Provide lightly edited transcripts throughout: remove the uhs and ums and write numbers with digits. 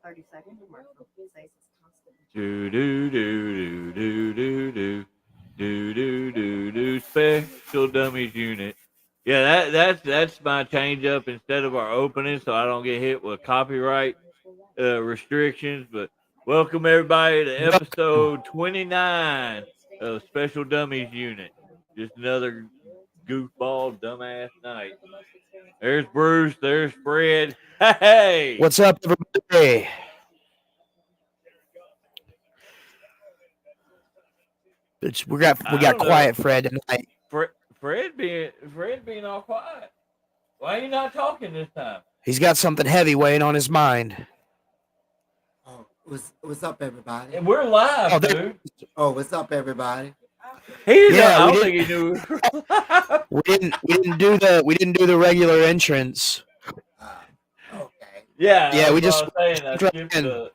30 seconds. Marshall says it's constantly. Do do do do do do do do do do do special dummies unit. Yeah, that's my change up instead of our opening, so I don't get hit with copyright restrictions. But welcome everybody to Welcome. episode 29 of Special Dummies Unit. Just another goofball dumbass night. There's Bruce. There's Fred. Hey. What's up, everybody? We got I don't know. quiet Fred tonight. Fred being all quiet. Why are you not talking this time? He's got something heavy weighing on his mind. Oh, what's up, everybody? And we're live, Oh, dude. Oh, what's up, everybody? He didn't Yeah, know, I we don't think he knew. We didn't do the regular entrance. Okay. Yeah, Yeah, we that's just what I was saying. jumped right in.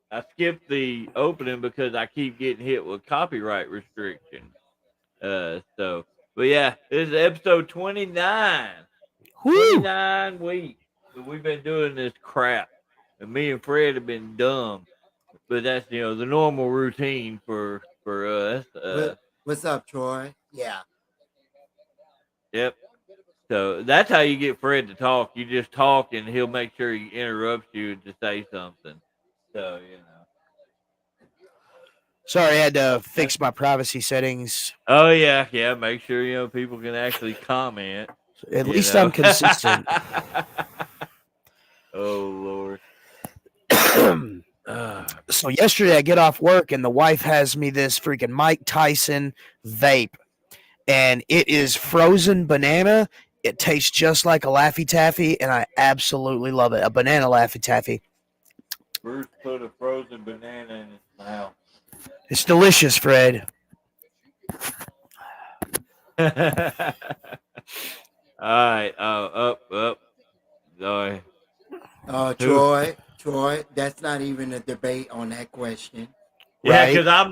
I skipped the opening because I keep getting hit with copyright restrictions. But yeah, this is episode 29. Woo! 29 weeks that we've been doing this crap. And me and Fred have been dumb. But that's, the normal routine for us. What's up, Troy? Yeah. Yep. So that's how you get Fred to talk. You just talk and he'll make sure he interrupts you to say something. So, Sorry, I had to fix my privacy settings. Oh yeah. Make sure people can actually comment. At least I'm consistent. Oh Lord. So yesterday I get off work and the wife has me this freaking Mike Tyson vape, and it is frozen banana. It tastes just like a Laffy Taffy, and I absolutely love it. A banana Laffy Taffy. Bruce put a frozen banana in his mouth. It's delicious, Fred. All right. Up. Sorry. Troy, that's not even a debate on that question. Yeah, Right? because I've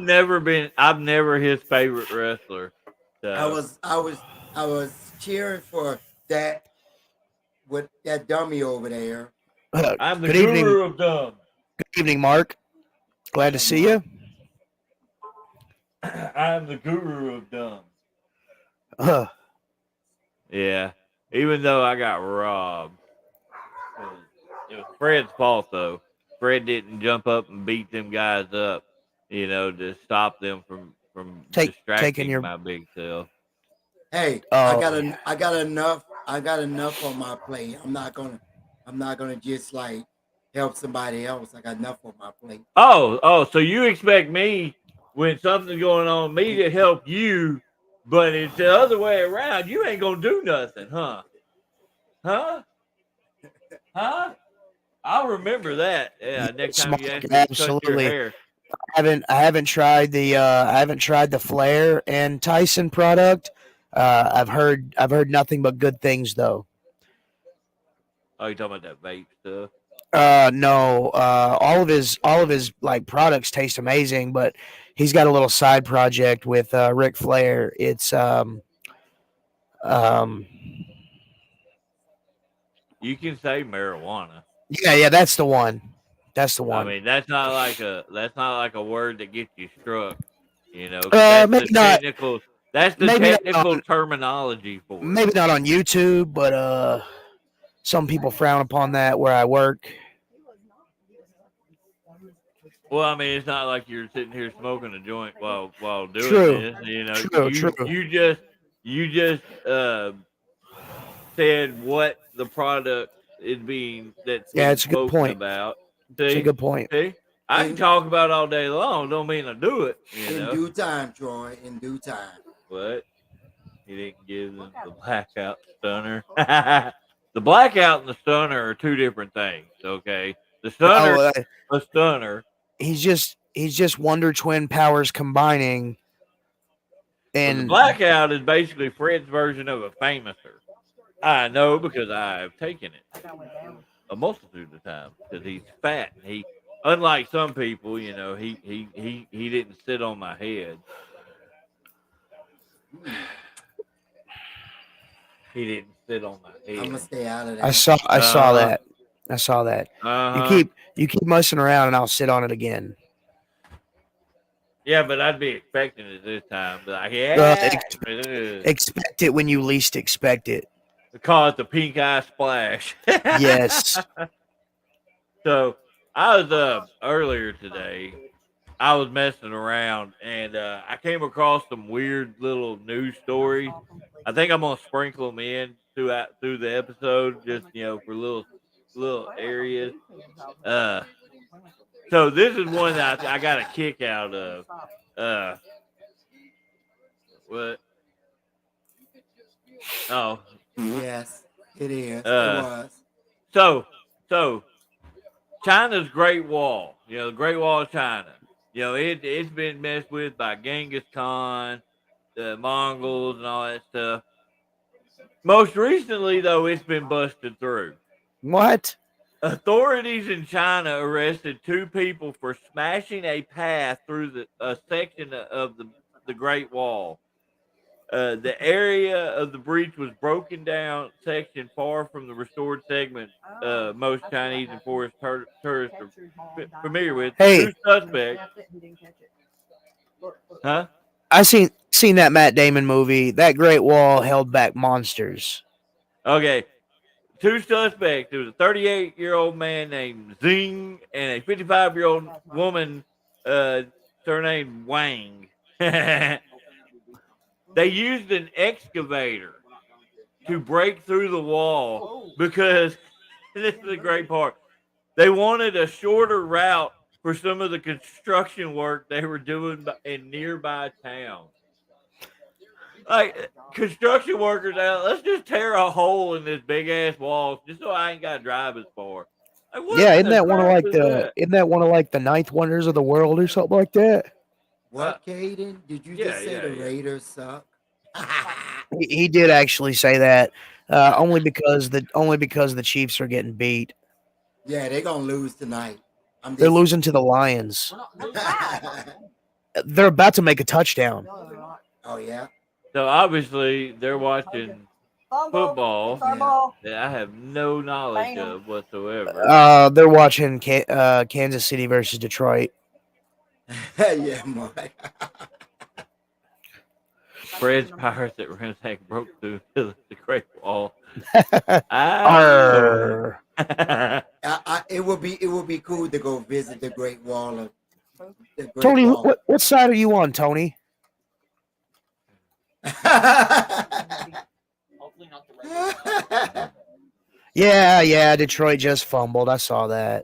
never his favorite wrestler. So. I was cheering for that with that dummy over there. I'm the Good guru evening. of dumb. Good evening, Mark. Glad to see you. I'm the guru of dumb. Uh, Yeah. Even though I got robbed. It was Fred's fault though. Fred didn't jump up and beat them guys up, to stop them from taking distracting your. my big self. Hey, Oh, I got enough on my plate. I'm not gonna just like help somebody else. I got enough on my plate. Oh, so you expect me when something's going on me to help you, but it's the other way around. You ain't gonna do nothing, huh? Huh? I'll remember that. Yeah, next time you ask me to cut your absolutely. hair. I haven't tried the Flair and Tyson product. I've heard nothing but good things though. Oh, you talking about that vape stuff? No. All of his like products taste amazing, but he's got a little side project with Ric Flair. It's You can say marijuana. yeah, that's the one. That's the I one. mean, that's not like a word that gets you struck. 'Cause that's Maybe the not. technical. That's the Maybe not technical terminology for it. Maybe not on YouTube, but some people frown upon that where I work. Well, I mean, it's not like you're sitting here smoking a joint while doing True. this. True. You just said what the product is that's Yeah, being it's a good spoken point. about. It's a good point. See, I can talk about it all day long. Don't mean I do it. In due time, Troy. In due time. But he didn't give them the blackout stunner. The blackout and the stunner are two different things. Okay, the stunner, Oh, a stunner. he's just Wonder Twin powers combining, But the and blackout is basically Fred's version of a famouser. I know because I've taken it a multitude of times because he's fat. And he, unlike some people, he didn't sit on my head. He didn't sit on my head. I'm gonna stay out of that. I saw that. I saw that. Uh-huh. You keep messing around, and I'll sit on it again. Yeah, but I'd be expecting it this time. But like, Uh, yeah. ex- expect it when you least expect it. Call it the pink eye splash. Yes. So I was earlier today. I was messing around and I came across some weird little news stories. I think I'm gonna sprinkle them in through the episode, just for little areas. Uh, so this is one that I got a kick out of. Uh, what? Oh, Yes, it is. It uh, was. so so China's Great Wall, the Great Wall of China. It's been messed with by Genghis Khan, the Mongols, and all that stuff. Most recently, though, it's been busted through. What? Authorities in China arrested two people for smashing a path through a section of the Great Wall. The area of the breach was broken down section far from the restored segment most Chinese and tourists are familiar with. Hey, Two suspects. Huh? I seen that Matt Damon movie. That Great Wall held back monsters. Okay. Two suspects. There was a 38-year-old man named Zing and a 55-year-old woman surnamed Wang. They used an excavator to break through the wall because this is a great part. They wanted a shorter route for some of the construction work they were doing in nearby towns. Like construction workers out, let's just tear a hole in this big ass wall just so I ain't got to drive as far. Like, what Yeah, in the crap is that? isn't that one of like the ninth wonders of the world or something like that? What, Caden? Did you just say the yeah. Raiders suck? He did actually say that. Only because the Chiefs are getting beat. Yeah, they're gonna lose tonight. They're losing to the Lions. They're about to make a touchdown. Oh yeah. So obviously they're watching football that I have no knowledge of whatsoever. They're watching Kansas City versus Detroit. Yeah, Mike. Fred's Pirates at Renatech broke through the Great Wall. Arr. It would be cool to go visit the Great Wall of the Great Tony, Wall. what side are you on, Tony? Yeah, Detroit just fumbled. I saw that.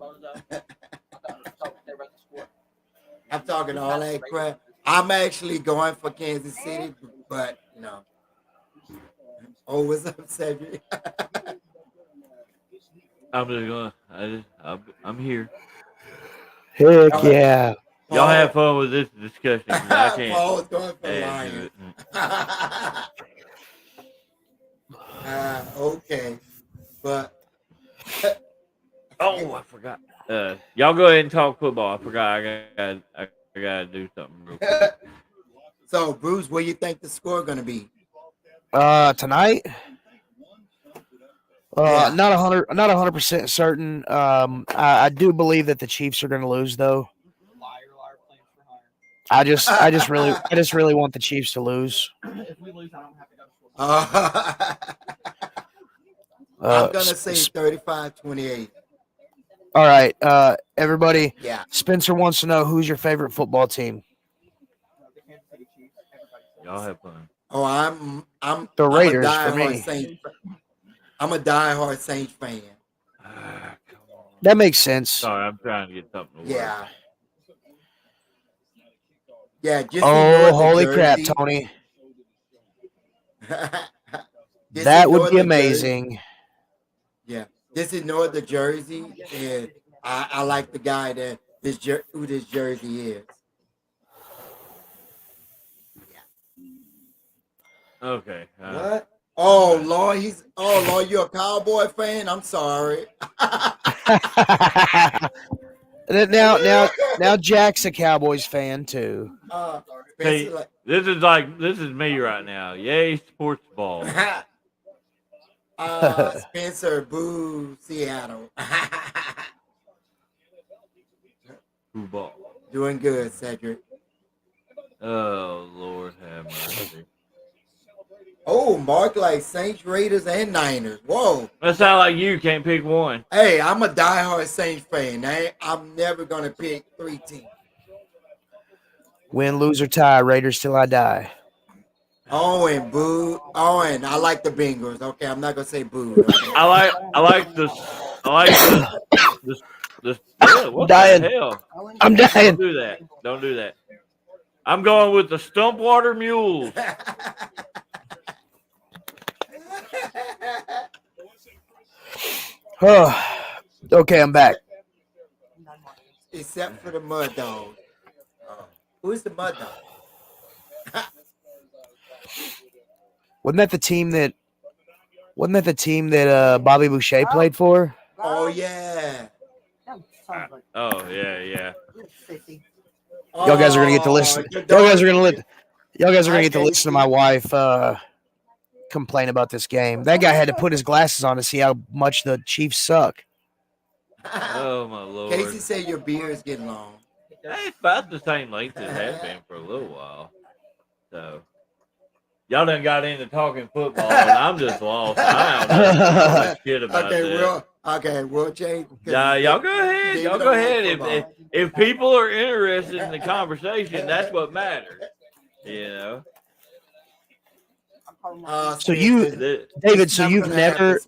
I'm talking all that crap. I'm actually going for Kansas City, but oh, what's up, Cedric? I'm just going. I'm here. Heck yeah. Y'all have fun with this discussion. 'Cause I can't. Paul's going for add to Lions. it. Okay, but Oh, I forgot. Y'all go ahead and talk football. I forgot. I gotta do something real quick. So, Bruce, what do you think the score gonna be? Tonight? Yeah. Not 100% certain. I do believe that the Chiefs are going to lose, though. I just really want the Chiefs to lose. If we lose, I don't have to go to school. I'm gonna say 35-28. All right, everybody. Yeah. Spencer wants to know who's your favorite football team. Y'all have fun. Oh, I'm The Raiders I'm a for diehard me. Saints. I'm a diehard Saints fan. Come on. That makes sense. Sorry, I'm trying to get something to work. Yeah. Yeah. Just Oh, ignore the holy crap, jersey. Tony! Just That ignore would be the amazing. Yeah, just ignore the jersey, and I like the guy that who this jersey is. Okay. What? Oh Lord, you're a Cowboy fan. I'm sorry. now Jack's a Cowboys fan too. See, Spencer, this is me right now. Yay, sports ball. Spencer, boo, Seattle. Football. Doing good, Cedric. Oh Lord have mercy. Oh, Mark like Saints, Raiders, and Niners. Whoa. That sound like you can't pick one. Hey, I'm a diehard Saints fan. I'm never gonna pick 3 teams. Win, lose, or tie. Raiders till I die. Owen, boo. Owen, I like the Bengals. Okay, I'm not gonna say boo. Okay. I like the what dying. the hell? I'm dying. Don't do that. Don't do that. I'm going with the Stumpwater Mules. Oh, okay, I'm back. Except for the Mud Dog. Who's the Mud Dog? Wasn't that the team that Bobby Boucher played for? Oh yeah. Oh yeah. Y'all guys are gonna get to listen. Y'all guys are gonna get to listen to my wife complain about this game. That guy had to put his glasses on to see how much the Chiefs suck. Oh my Lord. Casey said your beard is getting long. It's about the same length it has been for a little while. So y'all done got into talking football, and I'm just lost. I don't know shit about that. We'll change. Y'all go ahead. Y'all go ahead. If people are interested in the conversation, that's what matters. You know. So you, David. So you've never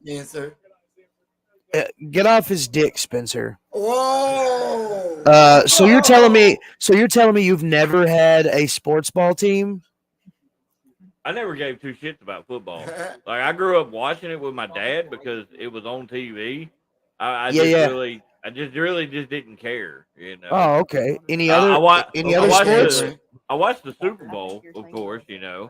get off his dick, Spencer. Whoa. So you're telling me you've never had a sports ball team? I never gave two shits about football. Like I grew up watching it with my dad because it was on TV. I just really didn't care. You know. Oh, okay. Any I other sports? I watched the Super Bowl, of course. You know.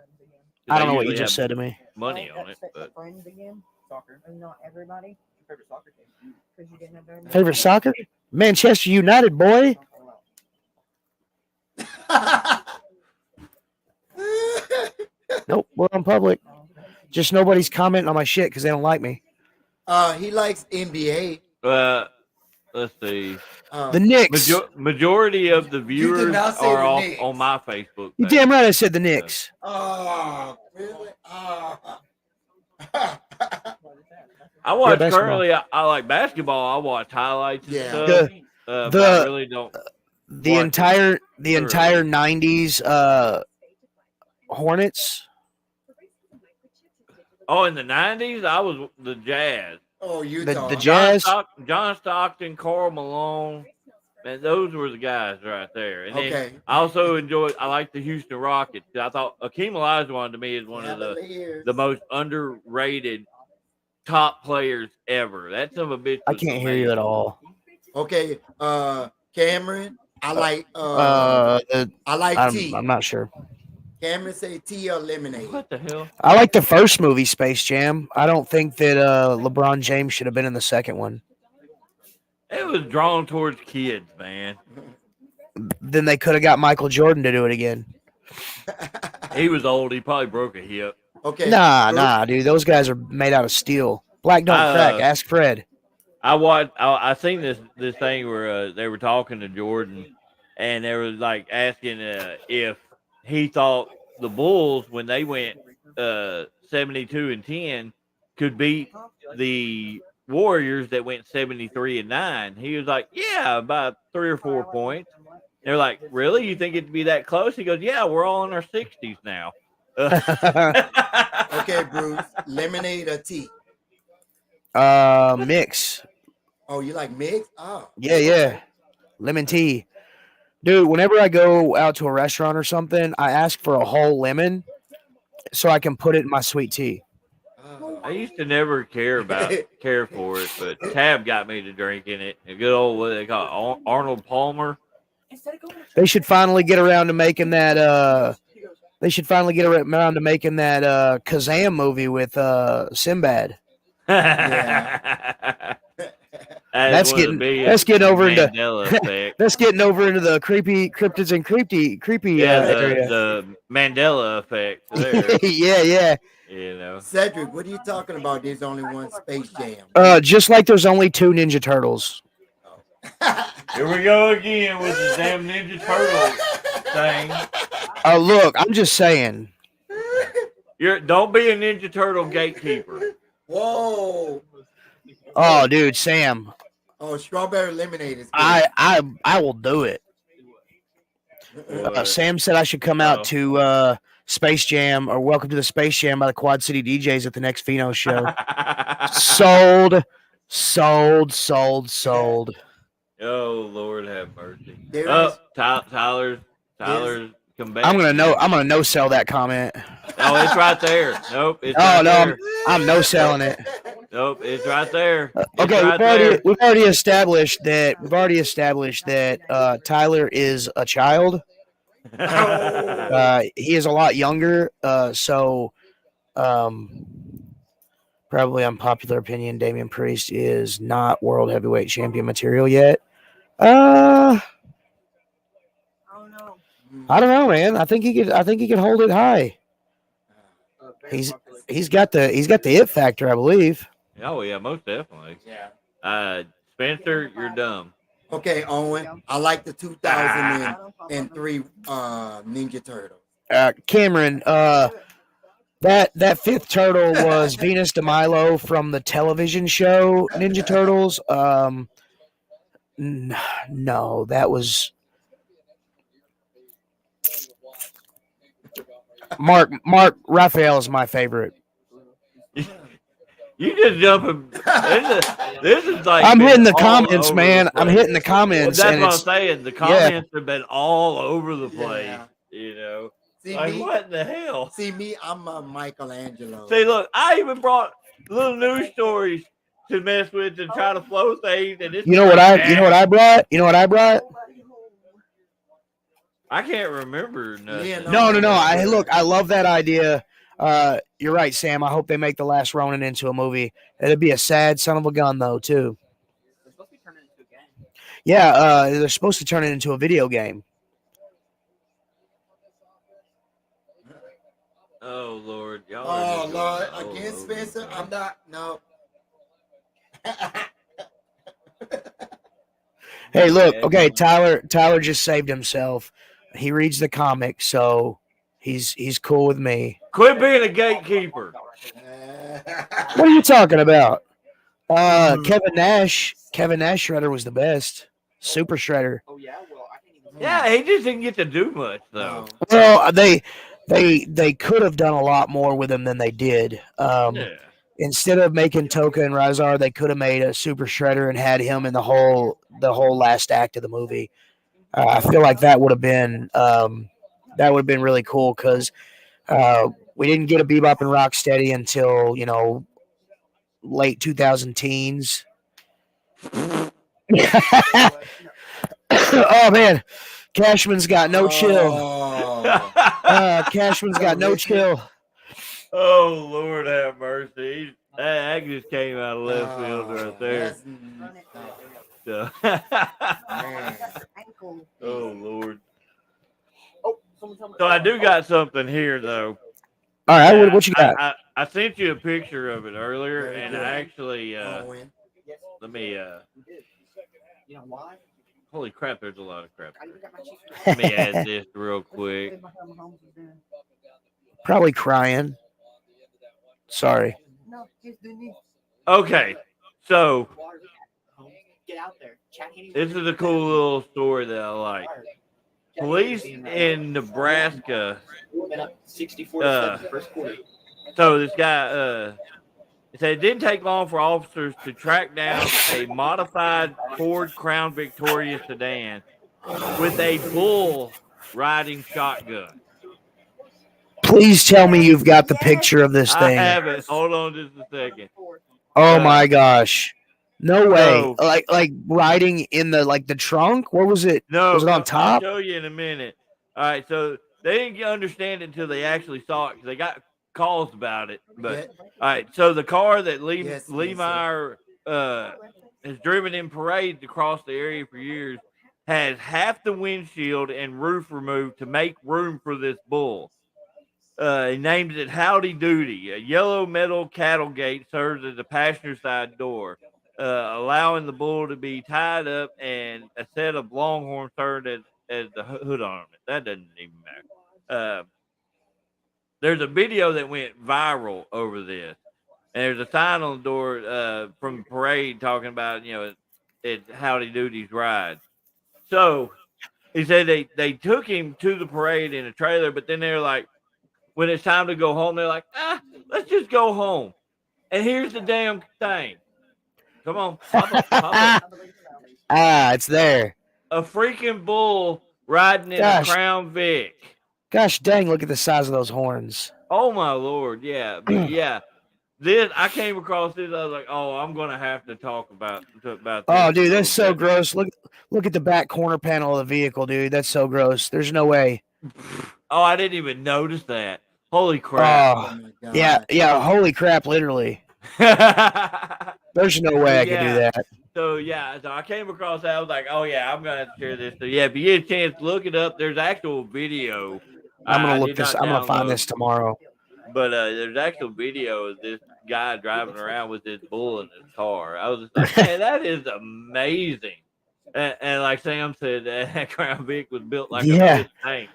I don't know what you usually just have said to me. money on it, but Friends again. Soccer. And not everybody. Favorite soccer team. Because you didn't have very many. Favorite soccer? Manchester United, boy. Nope, we're on public. Just nobody's commenting on my shit because they don't like me. He likes NBA. Let's see. The Knicks. Majority of the viewers not say are the off Knicks. on my Facebook You page. damn right I said the Knicks. Oh, really? I watch basketball. currently. I like basketball. I watch highlights and Yeah. stuff. But I really don't. The watch entire thoroughly. 90s Hornets. Oh, in the '90s, I was the Jazz. Oh, The Jazz. John Stockton, Karl Malone, man, those were the guys right there. And then Okay. I also I like the Houston Rockets. I thought Akeem Olajuwon to me is one of the most underrated top players ever. That son of a bitch. I can't hear you at all. Okay, Cameron. I like tea. I'm not sure. Cameron say tea or lemonade. What the hell? I like the first movie, Space Jam. I don't think that LeBron James should have been in the second one. It was drawn towards kids, man. Then they could have got Michael Jordan to do it again. He was old. He probably broke a hip. Okay. Nah, dude. Those guys are made out of steel. Black don't crack. Ask Fred. I seen this thing where they were talking to Jordan, and they were like asking if he thought the Bulls, when they went 72-10, could beat the Warriors that went 73-9. He was like, yeah, about 3 or 4 points. They're like, really? You think it'd be that close? He goes, yeah, we're all in our 60s now. Okay, Bruce. Lemonade or tea? Mix. Oh, you like mix? Oh. Yeah. Lemon tea. Dude, whenever I go out to a restaurant or something, I ask for a whole lemon so I can put it in my sweet tea. I used to never care for it, but Tab got me to drinking it. A good old, what they call it, Arnold Palmer. They should finally get around to making that Kazam movie with Sinbad. That's getting over into the creepy cryptids and creepy yeah, area. the Mandela effect there. yeah. You know. Cedric, what are you talking about? There's only one Space Jam. Just like there's only 2 Ninja Turtles. Here we go again with the damn Ninja Turtle thing. Look, I'm just saying. Don't be a Ninja Turtle gatekeeper. Whoa. Oh, dude, Sam. Oh, strawberry lemonade is good. I will do it. Sam said I should come out to Space Jam or Welcome to the Space Jam by the Quad City DJs at the next Pheno show. Sold. Oh Lord, have mercy. There Tyler's come back. I'm gonna no sell that comment. Oh, it's right there. Nope, it's Oh right no, there. I'm no selling it. Nope, it's right there. Okay, right we've already established that Tyler is a child. He is a lot younger, so probably unpopular opinion, Damian Priest is not world heavyweight champion material yet. I don't know, man. I think he could hold it high. He's got the it factor, I believe. Oh yeah, most definitely. Yeah. Spencer, you're dumb. Okay, Owen. I like the 2003 Ninja Turtle. Cameron, that fifth turtle was Venus de Milo from the television show Ninja Turtles. No, that was Mark Raphael is my favorite. You just jumping. This is like I'm hitting the comments, man. I'm hitting the comments. Well, that's what I'm saying. The comments have been all over the place. Yeah. You know, See like me? what in the hell? See me? I'm a Michelangelo. See, look, I even brought little news stories to mess with to try to flow things. And You know what I brought? I can't remember nothing. Yeah, No. I love that idea. You're right, Sam. I hope they make The Last Ronin into a movie. It'd be a sad son of a gun, though, too. They're supposed to be turning it into a game. Yeah, they're supposed to turn it into a video game. Oh Lord, y'all. Oh Lord, again, Spencer. I'm not. No. Hey, look. Okay, Tyler just saved himself. He reads the comic, so he's cool with me. Quit being a gatekeeper. What are you talking about? Kevin Nash Shredder was the best. Super Shredder. Oh yeah, well I can't even. Yeah, he just didn't get to do much though. Well, they could have done a lot more with him than they did. Instead of making Toka and Razar, they could have made a Super Shredder and had him in the whole last act of the movie. I feel like that would have been really cool because we didn't get a Bebop and Rocksteady until late 2000 teens. Oh man, Cashman's got no chill. Cashman's got no chill. Oh Lord, have mercy. That just came out of left field right there. So. Oh Lord. So I do got something here though. All right, what you got? I sent you a picture of it earlier, and I actually let me. You know why? Holy crap! There's a lot of crap. Let me add this real quick. Probably crying. Sorry. No, he's doing this. Okay, so Get out there. this is a cool little story that I like. Police in Nebraska. 64 first quarter. So this guy said it didn't take long for officers to track down a modified Ford Crown Victoria sedan with a bull riding shotgun. Please tell me you've got the picture of this thing. I have it. Hold on just a second. Oh my gosh. No way. No. Like riding in the trunk? What was it? No. Was it on top? I'll show you in a minute. All right, so they didn't understand it until they actually saw it because they got calls about it. But all right, so the car that Lee Meyer has driven in parades across the area for years has half the windshield and roof removed to make room for this bull. He names it Howdy Doody. A yellow metal cattle gate serves as a passenger side door, allowing the bull to be tied up, and a set of longhorns served as the hood ornament. That doesn't even matter. There's a video that went viral over this, and there's a sign on the door from the parade talking about, it's Howdy Doody's ride. So he said they took him to the parade in a trailer, but then they're like, when it's time to go home, they're like, let's just go home. And here's the damn thing. Come on, pop up. It's there. A freaking bull riding in a Crown Vic. Gosh dang, look at the size of those horns. Oh my Lord, yeah. But yeah. This I came across this. I was like, "Oh, I'm gonna have to talk about this." Oh, dude, that's so gross. Look at the back corner panel of the vehicle, dude. That's so gross. There's no way. Oh, I didn't even notice that. Holy crap! Oh, yeah. Holy crap! Literally. There's no way I can do that. So I came across that. I was like, "Oh yeah, I'm gonna have to share this." So yeah, if you get a chance, look it up. There's actual video. I'm gonna look this. I'm gonna find this tomorrow. But there's actual video of this guy driving around with this bull in his car. I was just like, man, that is amazing. And like Sam said, that Crown Vic was built like a tank.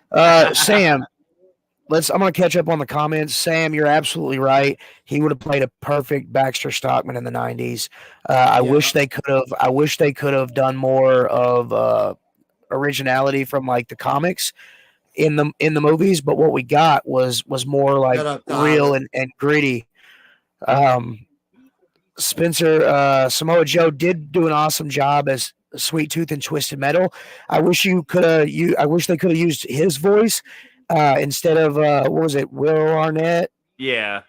Sam, I'm gonna catch up on the comments. Sam, you're absolutely right. He would have played a perfect Baxter Stockman in the 90s. I wish they could have done more of originality from like the comics in the movies, but what we got was more like real and gritty. Spencer, Samoa Joe did do an awesome job as Sweet Tooth and Twisted Metal. I wish they could have used his voice instead of what was it, Will Arnett? Yeah,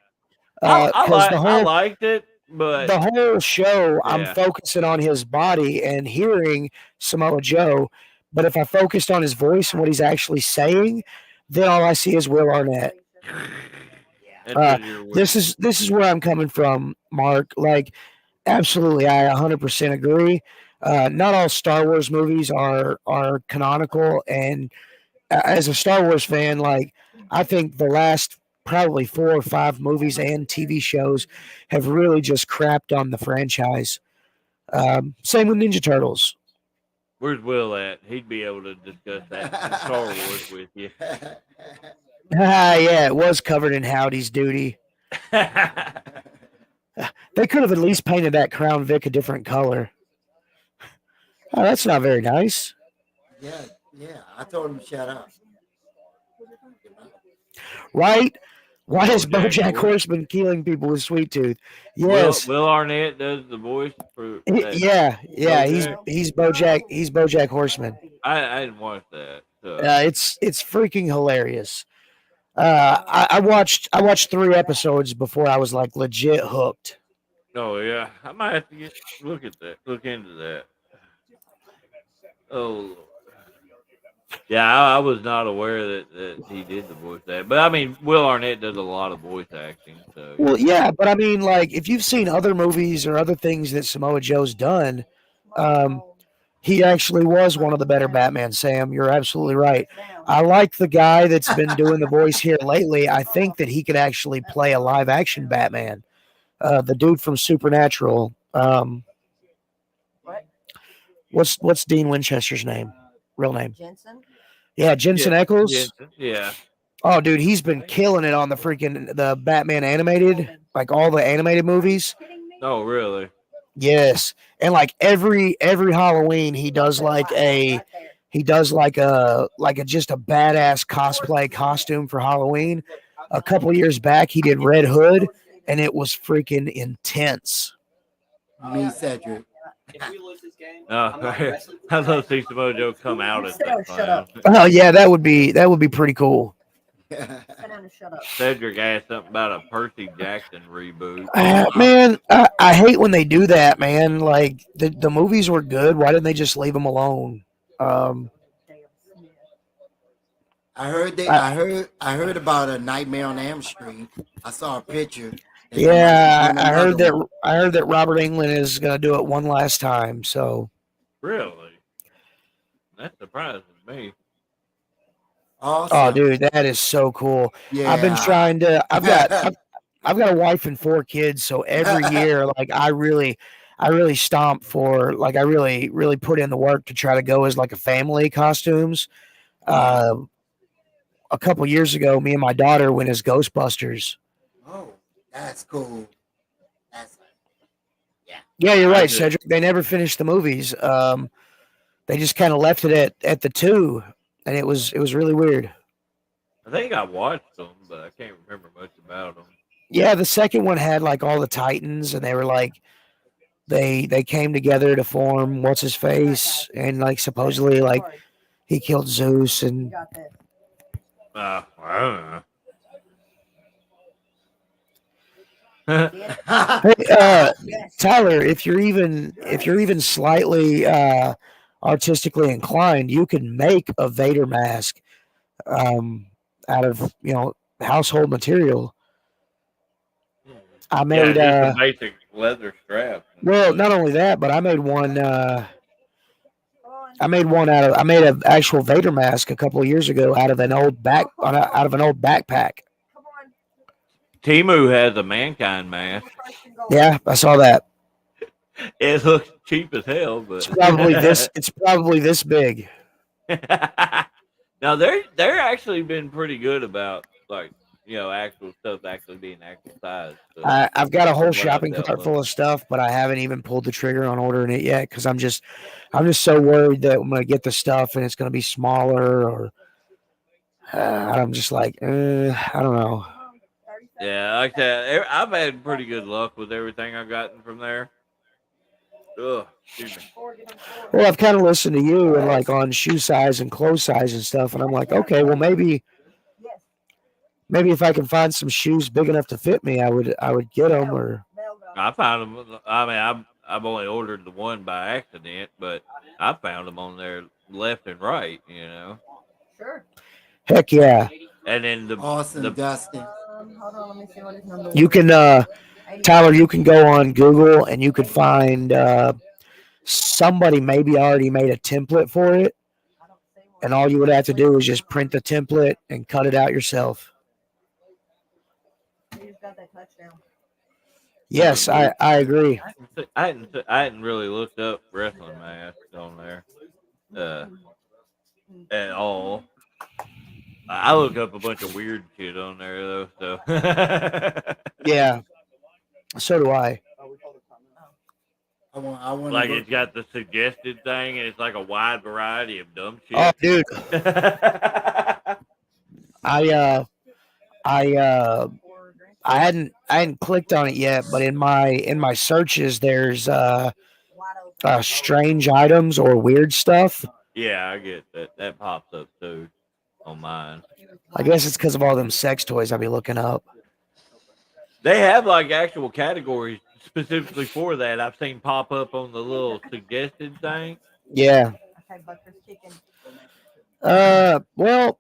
I liked it, but the whole show I'm focusing on his body and hearing Samoa Joe. But if I focused on his voice and what he's actually saying, then all I see is Will Arnett. This is where I'm coming from, Mark. Like, absolutely, I 100% agree. Not all Star Wars movies are canonical, and as a Star Wars fan, like, I think the last probably 4 or 5 movies and TV shows have really just crapped on the franchise. Same with Ninja Turtles. Where's Will at? He'd be able to discuss that Star Wars with you. Yeah, it was covered in Howdy's Doody. They could have at least painted that Crown Vic a different color. Oh, that's not very nice. Yeah. I told him to shut up. Right? Why is BoJack Horseman killing people with Sweet Tooth? Yes. Will Arnett does the voice for Yeah. He's BoJack. He's BoJack Horseman. I didn't watch that. So. It's freaking hilarious. I watched 3 episodes before I was like legit hooked. Oh yeah, I might have to look into that. Oh. Yeah, I was not aware that he did the voice acting. But, I mean, Will Arnett does a lot of voice acting. So. Well, yeah, but, I mean, like, if you've seen other movies or other things that Samoa Joe's done, he actually was one of the better Batman, Sam. You're absolutely right. I like the guy that's been doing the voice here lately. I think that he could actually play a live-action Batman. The dude from Supernatural. What's Dean Winchester's name? Real name? Jensen? Yeah, Jensen Ackles. Jensen, yeah. Oh, dude, he's been killing it on the Batman animated, like all the animated movies. Oh, really? Yes, and like every Halloween, he does like a just a badass cosplay costume for Halloween. A couple years back, he did Red Hood, and it was freaking intense. Me, Cedric. If we lose this game, I'd love to see Samoa Joe come out as that clown. Oh yeah, that would be pretty cool. Cedric asked something about a Percy Jackson reboot. Man, I hate when they do that, man. Like the movies were good. Why didn't they just leave them alone? I heard about a Nightmare on Elm Street. I saw a picture. Yeah, I heard that Robert Englund is going to do it one last time. So really, that surprises me. Awesome. Oh, dude, that is so cool. I've been Yeah. trying to. I've got a wife and 4 kids, so every year, like I really stomp for, like I really put in the work to try to go as like a family costumes. Uh, a couple years ago, me and my daughter went as Ghostbusters. Oh, that's cool. That's Yeah, you're I right, did. Cedric. They never finished the movies. They just kind of left it at the 2, and it was really weird. I think I watched them, but I can't remember much about them. Yeah, the second one had like all the Titans, and they were like they came together to form what's his face, and like supposedly like he killed Zeus, You and got this. I don't know. hey, Yes. Tyler, if you're even slightly artistically inclined, you can make a Vader mask out of household material. I Yeah, made just a basic leather strap. well, not only that, but I made one. I made an actual Vader mask a couple of years ago out of an old backpack. Come on. Timu has a mankind mask. Yeah, I saw that. It looks cheap as hell, but It's probably this. It's probably this big. now they're actually been pretty good about like actual stuff actually being actual size. So, I've got a whole from what I've shopping dealt cart with. full of stuff, but I haven't even pulled the trigger on ordering it yet because I'm just so worried that I'm gonna get the stuff and it's gonna be smaller, or I'm just like, I don't know. Yeah, like that. I've had pretty good luck with everything I've gotten from there. Ugh, excuse me. Well, I've kind of listened to you and like on shoe size and clothes size and stuff, and I'm like, okay, well maybe if I can find some shoes big enough to fit me, I would get them. Or I found them. I mean, I've only ordered the one by accident, but I found them on there left and right. Sure. heck yeah, And then awesome, Dustin. Hold on, let me see what his number you was. can Tyler, you can go on Google and you could find somebody maybe already made a template for it, and all you would have to do is just print the template and cut it out yourself. He just got that touchdown. Yes, I agree. I hadn't really looked up wrestling masks on there at all. I look up a bunch of weird shit on there though. So Yeah, so do I. I want like to it's got the suggested thing, and it's like a wide variety of dumb shit. Oh, dude, I hadn't clicked on it yet, but in my searches, there's strange items or weird stuff. Yeah, I get that. That pops up too on mine. I guess it's because of all them sex toys I'll be looking up. They have like actual categories specifically for that. I've seen pop up on the little suggested thing. Yeah. Okay, Bucker's kicking. Well,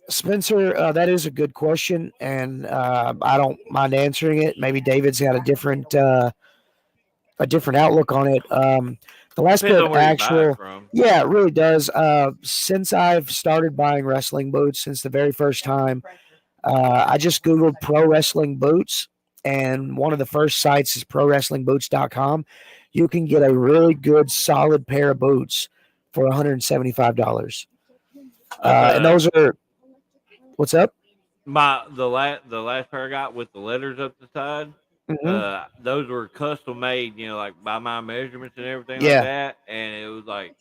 Spencer, that is a good question, and I don't mind answering it. Maybe David's got a different outlook on it. The last Depends bit on where you buy it actual, from. yeah, it really does. Since I've started buying wrestling boots, since the very first time, I just Googled pro wrestling boots, and one of the first sites is prowrestlingboots.com. You can get a really good, solid pair of boots for $175. And those are, what's up? The last pair I got with the letters up the side. Those were custom made, like by my measurements and everything Yeah. like that. And it was like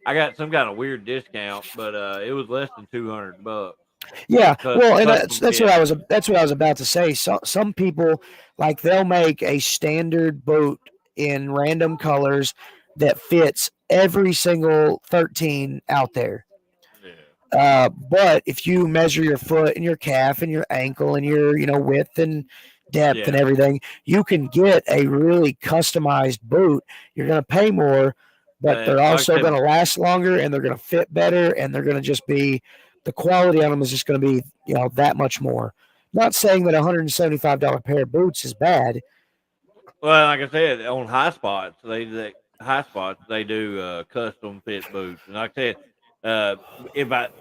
I got some kind of weird discount, but it was less than $200. Yeah, well, and custom that's what I was about to say. So some people, like, they'll make a standard boot in random colors that fits every single 13 out there. Yeah. But if you measure your foot and your calf and your ankle and your width and depth and everything, you can get a really customized boot. You're going to pay more, but they're also going to last longer, and they're going to fit better, and they're going to just be, the quality on them is just going to be that much more. Not saying that $175 pair of boots is bad. Well, like I said, on high spots they do custom fit boots, and like I said,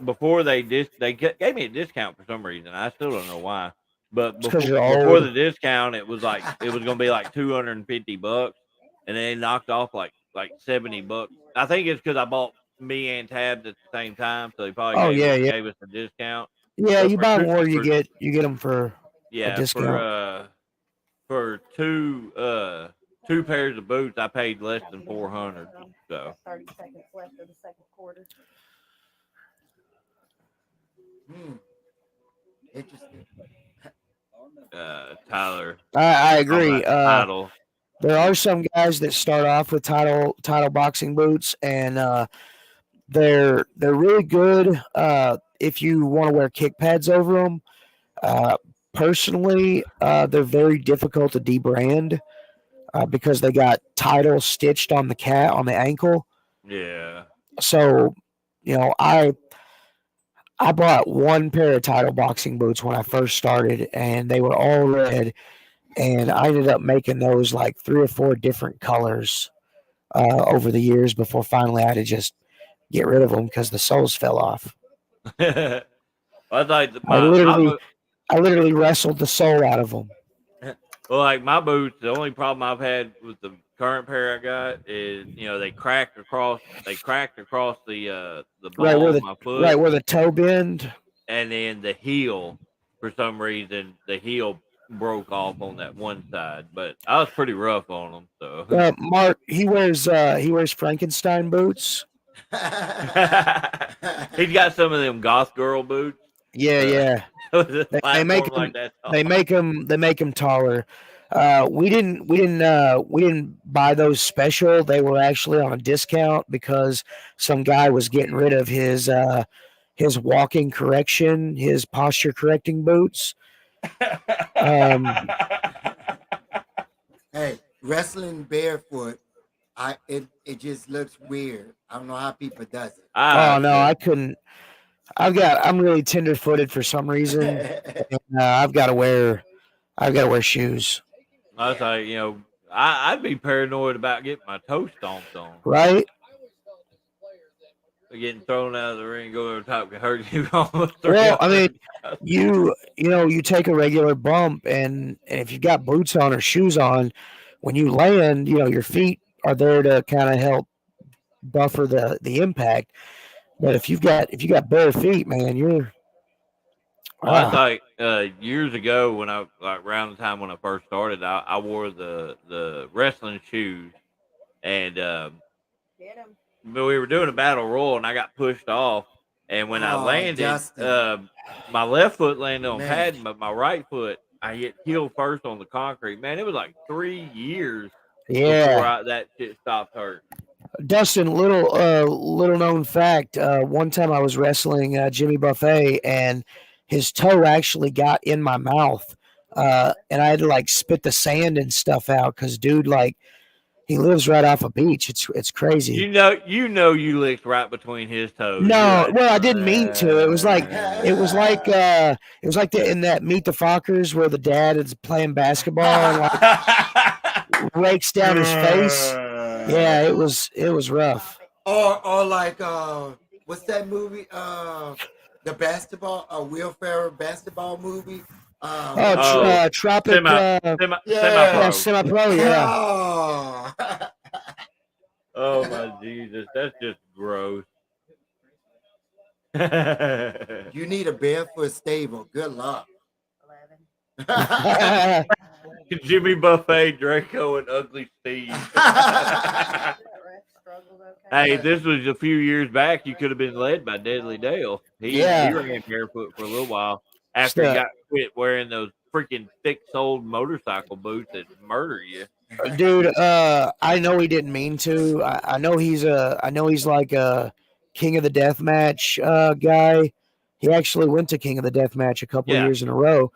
Before they gave me a discount for some reason. I still don't know why. But It's 'cause before you're old. the discount, it was gonna be like $250, and they knocked off like $70. I think it's because I bought me and Tabs at the same time, so they probably Oh yeah. gave us a discount. Yeah, But you buy more, you get them for a discount. For two pairs of boots, I paid less than $400. So 30 seconds left of the second quarter. Interesting. Tyler, I agree. title. There are some guys that start off with title boxing boots, and they're really good if you want to wear kick pads over them. Personally, they're very difficult to debrand because they got title stitched on the ankle. Yeah. So, I bought one pair of title boxing boots when I first started, and they were all red. And I ended up making those like 3 or 4 different colors over the years before finally I had to just get rid of them because the soles fell off. I thought I literally wrestled the sole out of them. Well, like my boots, the only problem I've had with the current pair I got is they cracked across the ball of my foot, right where the toe bend, and then the heel. For some reason, the heel broke off on that one side, but I was pretty rough on them. So Mark, he wears Frankenstein boots. He's got some of them goth girl boots. Yeah. They make them taller. We didn't buy those special. They were actually on a discount because some guy was getting rid of his walking correction, his posture correcting boots. Hey, wrestling barefoot, it just looks weird. I don't know how people does it. Oh no, I couldn't. I'm really tender footed for some reason. And, I've got to wear shoes. I was like, I'd be paranoid about getting my toe stomped on. Right. Getting thrown out of the ring, go over the top, can hurt you. Well, I mean, you take a regular bump, and if you've got boots on or shoes on, when you land, your feet are there to kind of help buffer the impact. But if you got bare feet, man, you're. I thought years ago when around the time when I first started, I wore the wrestling shoes, and we were doing a battle royal, and I got pushed off, and when I landed, my left foot landed on pad, but my right foot I hit heel first on the concrete. Man, it was like 3 years before that shit stopped hurting. Dustin, little known fact. One time I was wrestling Jimmy Buffet, and his toe actually got in my mouth, and I had to spit the sand and stuff out because dude, he lives right off a beach. It's crazy. You licked right between his toes. No, well, I didn't mean to. It was like in that Meet the Fockers where the dad is playing basketball and rakes down his face. Yeah, it was rough. Or like what's that movie? The basketball, Will Ferrell basketball movie. Tropic. Semi-pro. Yeah. Oh my Jesus, that's just gross. You need a barefoot stable. Good luck. 11. Jimmy Buffet, Draco, and Ugly Steve. Hey, this was a few years back. You could have been led by Deadly Dale. He ran barefoot for a little while after he got quit wearing those freaking thick-soled motorcycle boots that murder you. Dude, I know he didn't mean to. I know he's like a King of the Deathmatch guy. He actually went to King of the Deathmatch a couple of years in a row.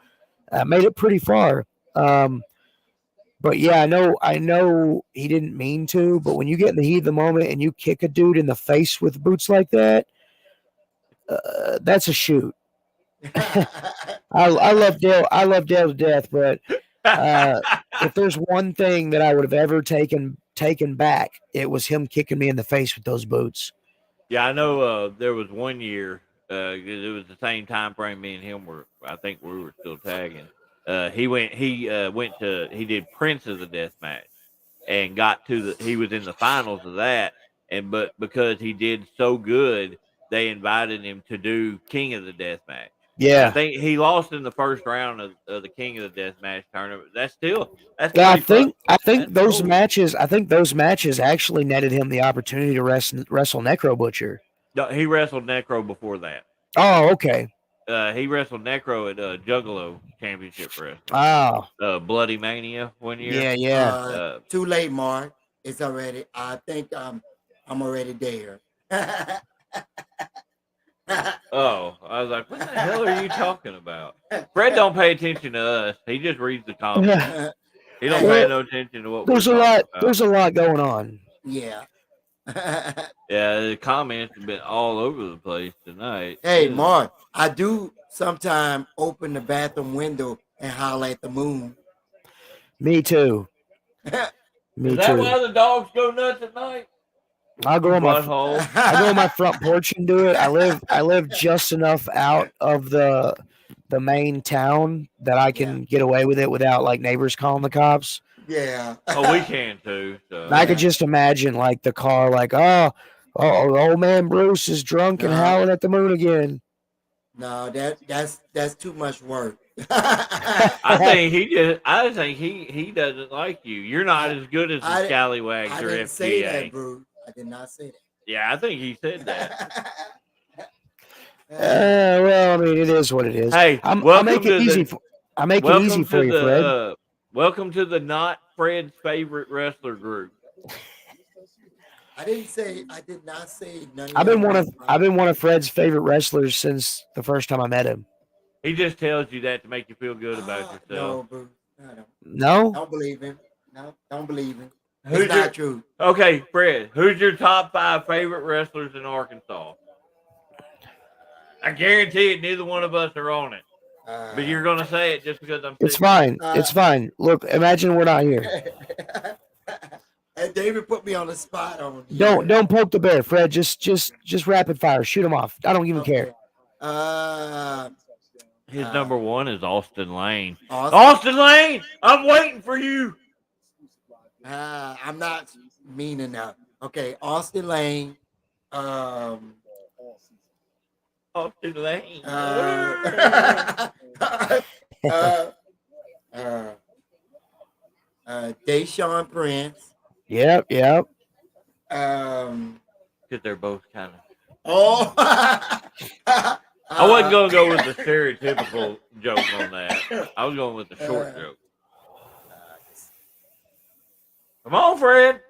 Made it pretty far. But yeah, I know he didn't mean to, but when you get in the heat of the moment and you kick a dude in the face with boots like that, that's a shoot. I love Dale to death, but if there's one thing that I would have ever taken back, it was him kicking me in the face with those boots. Yeah, I know. There was one year. It was the same time frame. Me and him were. I think we were still tagging. He went. He went to. He did Prince of the Death Match and got to the. He was in the finals of that, and but because he did so good, they invited him to do King of the Death Match. And I Yeah. think he lost in the first round of the King of the Death Match tournament. That's Yeah, pretty fun. I think That's those cool. matches actually netted him the opportunity to wrestle Necro Butcher. No, he wrestled Necro before that. Oh, okay. He wrestled Necro at Juggalo Championship Wrestling. Oh, Bloody Mania one year. yeah. Too late, Mark. It's already. I think I'm already there. Oh, I was like, what the hell are you talking about? Fred don't pay attention to us. He just reads the comments. He don't pay no attention to what we're talking about. There's a lot going on. Yeah. Yeah, the comments have been all over the place tonight. Hey, Yeah. Mark, I do sometimes open the bathroom window and holler at the moon. Me too. Me Is that too. why the dogs go nuts at night? I'll go on my Butthole. I go on my front porch and do it. I live just enough out of the main town that I can get away with it without like neighbors calling the cops. Yeah. Oh, we can too. So. And I could just imagine like the car, like, oh, old man Bruce is drunk and howling at the moon again. No, that's too much work. I think he doesn't like you. You're not as good as the Scallywags I or didn't FBA. say that, Bruce. I did not say that. Yeah, I think he said that. Well, I mean, it is what it is. Hey, I make it easy. I make it easy for you, Fred. Welcome to the not Fred's favorite wrestler group. I did not say none. I've been one of Fred's favorite wrestlers since the first time I met him. He just tells you that to make you feel good about yourself. No, Bruce. No? Don't believe him. No, don't believe him. Who's It's not true. Okay, Fred, who's your top 5 favorite wrestlers in Arkansas? I guarantee it, neither one of us are on it. But you're going to say it just because I'm It's fine. It's fine. Look, imagine we're not here. And David put me on the spot on here. Don't poke the bear, Fred. Just rapid fire. Shoot him off. I don't even care. His number 1 is Austin Lane. Austin Lane, I'm waiting for you. I'm not mean enough. Okay, Austin Lane. Austin Lane. Deshaun Prince. Yep. Because they're both kind of. Oh. I wasn't going to go with the stereotypical joke on that. I was going with the short joke. Come on, Fred.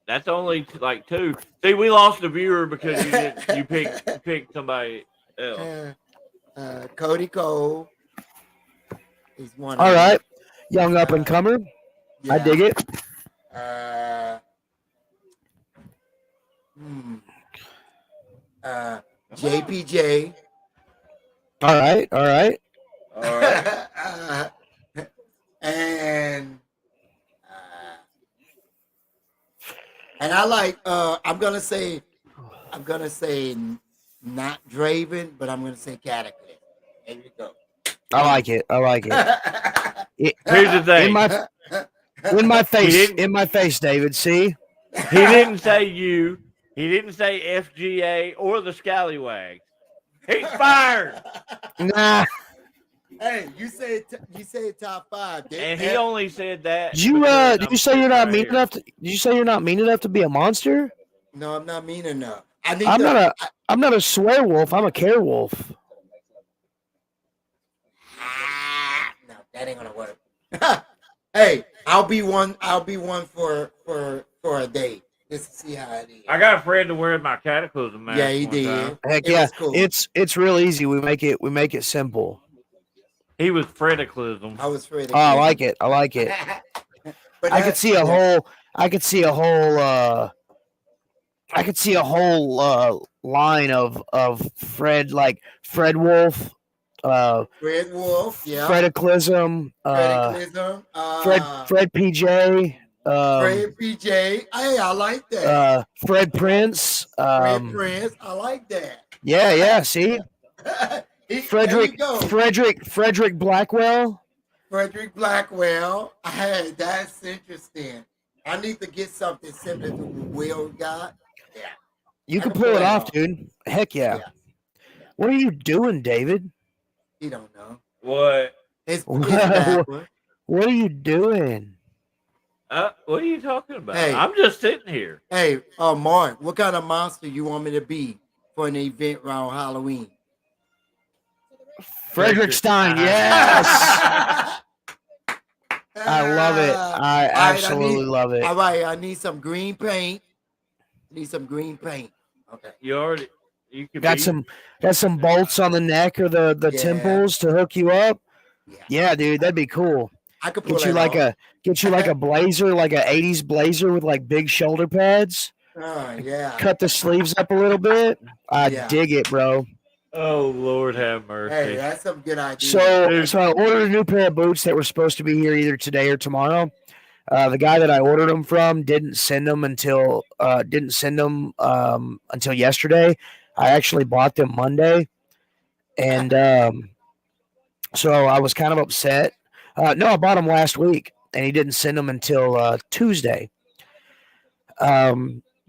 That's only like 2. See, we lost a viewer because you picked somebody else. Cody Cole is one. All right. Young up and comer. Yeah. I dig it. JPJ. All right. And I like I'm gonna say not Draven, but I'm gonna say Cataclysm. There you go. I like it. Here's the thing. In my face, David. See? He didn't say you. He didn't say FGA or the Scallywags. He's fired. Nah. Hey, you say top 5, and he only said that. Did you say you're not mean enough to? Did you say you're not mean enough to be a monster? No, I'm not mean enough. I'm not a swear wolf. I'm a care wolf. No, that ain't gonna work. Hey, I'll be one for a day. Just to see how it is. I got Fred to wear my Cataclysm mask. Yeah, he did. Heck yeah, cool. It's real easy. We make it simple. He was Frediclism. I was Frediclism. Oh, I like it. But I could see a whole line of Fred, like Fred Wolf, Fred Wolf, yeah. Frediclism, Fred PJ, Fred PJ. Hey, I like that. Fred Prince. Fred Prince. I like that. Yeah. See, There you Frederick go. Frederick Blackwell. Frederick Blackwell. Hey, that's interesting. I need to get something similar to what Will got. Yeah. You I can can pull pull it that off, off. dude. Heck yeah. Yeah. What are you doing, David? You don't know. What? It's what backward. are you doing? What are you talking about? Hey. I'm just sitting here. Hey, Mark, what kind of monster you want me to be for an event around Halloween? Frederick Stein, yes. I love it. I absolutely love it. All right, I need some green paint. Okay. You could Got some bolts on the neck or the Yeah. temples to hook you up. Yeah, dude, that'd be cool. I could pull Get you that off. like a blazer, like a 80s blazer with like big shoulder pads. Yeah. Cut the sleeves up a little bit. I dig it, bro. Oh, Lord have mercy. Hey, that's some good idea. So I ordered a new pair of boots that were supposed to be here either today or tomorrow. The guy that I ordered them from didn't send them until yesterday. I actually bought them Monday, and so I was kind of upset. No, I bought them last week, and he didn't send them until Tuesday.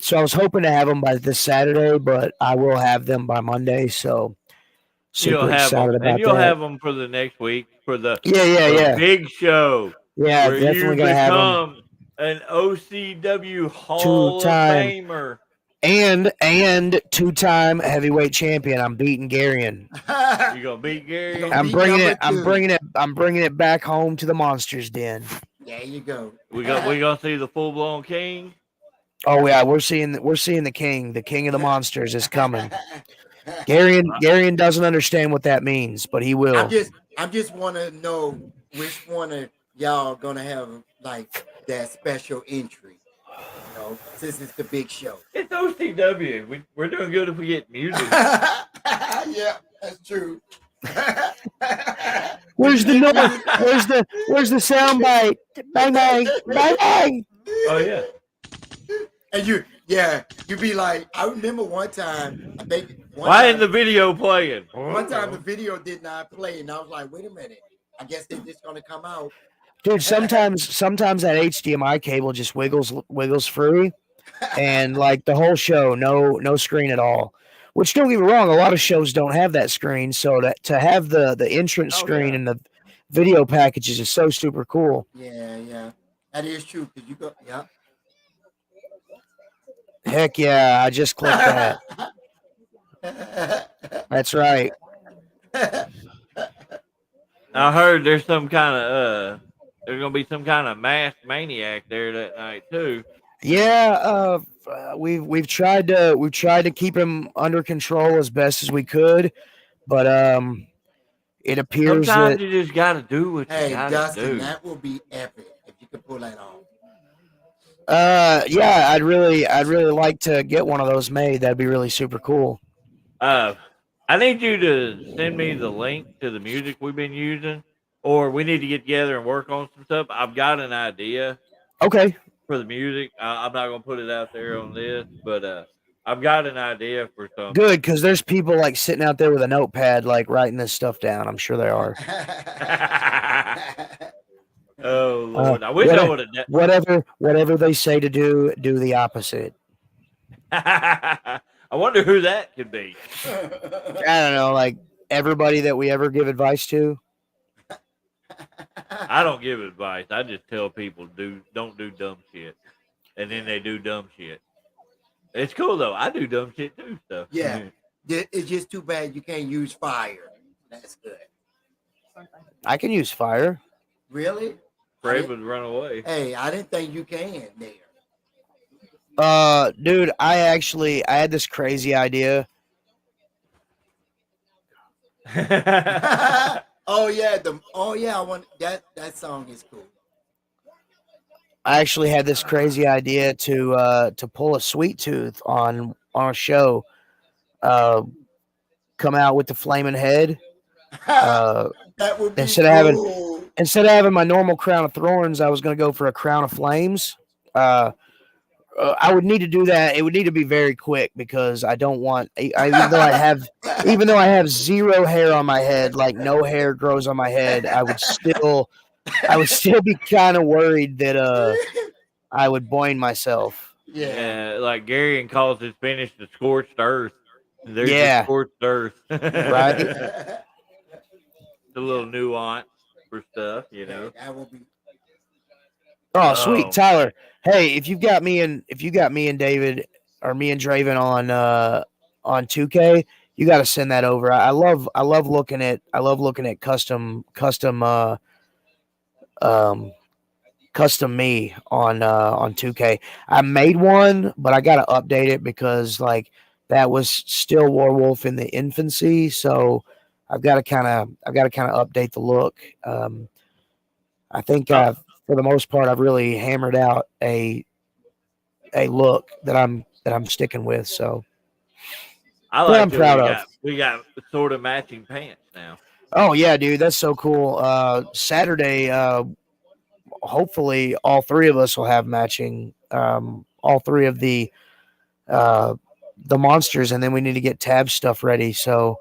So I was hoping to have them by this Saturday, but I will have them by Monday. So super excited about that. And you'll have them for the next week for the big show. Yeah, where definitely you gonna have them. become an OCW Hall of Famer and two-time heavyweight champion. I'm beating Garion. You gonna beat Gary? I'm bringing it back home to the Monsters Den. There you go. We gonna see the full-blown king. Oh yeah, we're seeing the king. The king of the monsters is coming. Garion doesn't understand what that means, but he will. I just want to know which one of y'all gonna have like that special entry. You know, since it's the big show. It's OCW. We're doing good if we get music. Yeah, that's true. Where's the noise? Where's the sound bite? Bang bang bang bang. Oh yeah. And you be like, I remember one time, Why isn't the video playing? One time the video did not play, and I was like, wait a minute. I guess they're just gonna come out. Dude, sometimes that HDMI cable just wiggles free, and like the whole show, no screen at all. Which, don't get me wrong, a lot of shows don't have that screen, so to have the entrance screen and the video packages is so super cool. Yeah, that is true. Cause you go, yeah. Heck yeah, I just clicked that. That's right. I heard there's some kind of there's gonna be some kind of masked maniac there that night too. Yeah, we've tried to keep him under control as best as we could, but it appears sometimes that you just gotta do what you gotta Dustin, do. that will be epic if you could pull that off. Yeah, I'd really like to get one of those made. That'd be really super cool. I need you to send me the link to the music we've been using, or we need to get together and work on some stuff. I've got an idea. Okay. For the music, I'm not gonna put it out there on this, but I've got an idea for something. Good, because there's people like sitting out there with a notepad, like writing this stuff down. I'm sure there are. Oh Lord, I wish I would have. Whatever they say to do the opposite. I wonder who that could be. I don't know, like everybody that we ever give advice to. I don't give advice. I just tell people don't do dumb shit, and then they do dumb shit. It's cool though. I do dumb shit too. So yeah, it's just too bad you can't use fire. That's good. I can use fire. Really? Fred would run away. Hey, I didn't think you can there. Dude, I had this crazy idea. Oh yeah, I want that song is cool. I actually had this crazy idea to pull a sweet tooth on a show. Come out with the flaming head. That would be instead of having my normal crown of thorns, I was gonna go for a crown of flames. I would need to do that. It would need to be very quick because I don't want. Even though I have zero hair on my head, like no hair grows on my head, I would still be kind of worried that I would boing myself. Yeah. Like Gary calls his finish the scorched earth. There's Yeah. the scorched earth. Right. The little nuance for stuff, you know. That will be. Oh, sweet, Tyler. Hey, if you got me and David or me and Draven on 2K, you got to send that over. I love looking at custom custom me on 2K. I made one, but I got to update it because like that was still Werewolf in the infancy, so I've got to kind of update the look. I think for the most part, I've really hammered out a look that I'm sticking with. So I'm proud of. We got sort of matching pants now. Oh yeah, dude, that's so cool. Saturday, hopefully, all three of us will have matching. All three of the monsters, and then we need to get Tab stuff ready. So.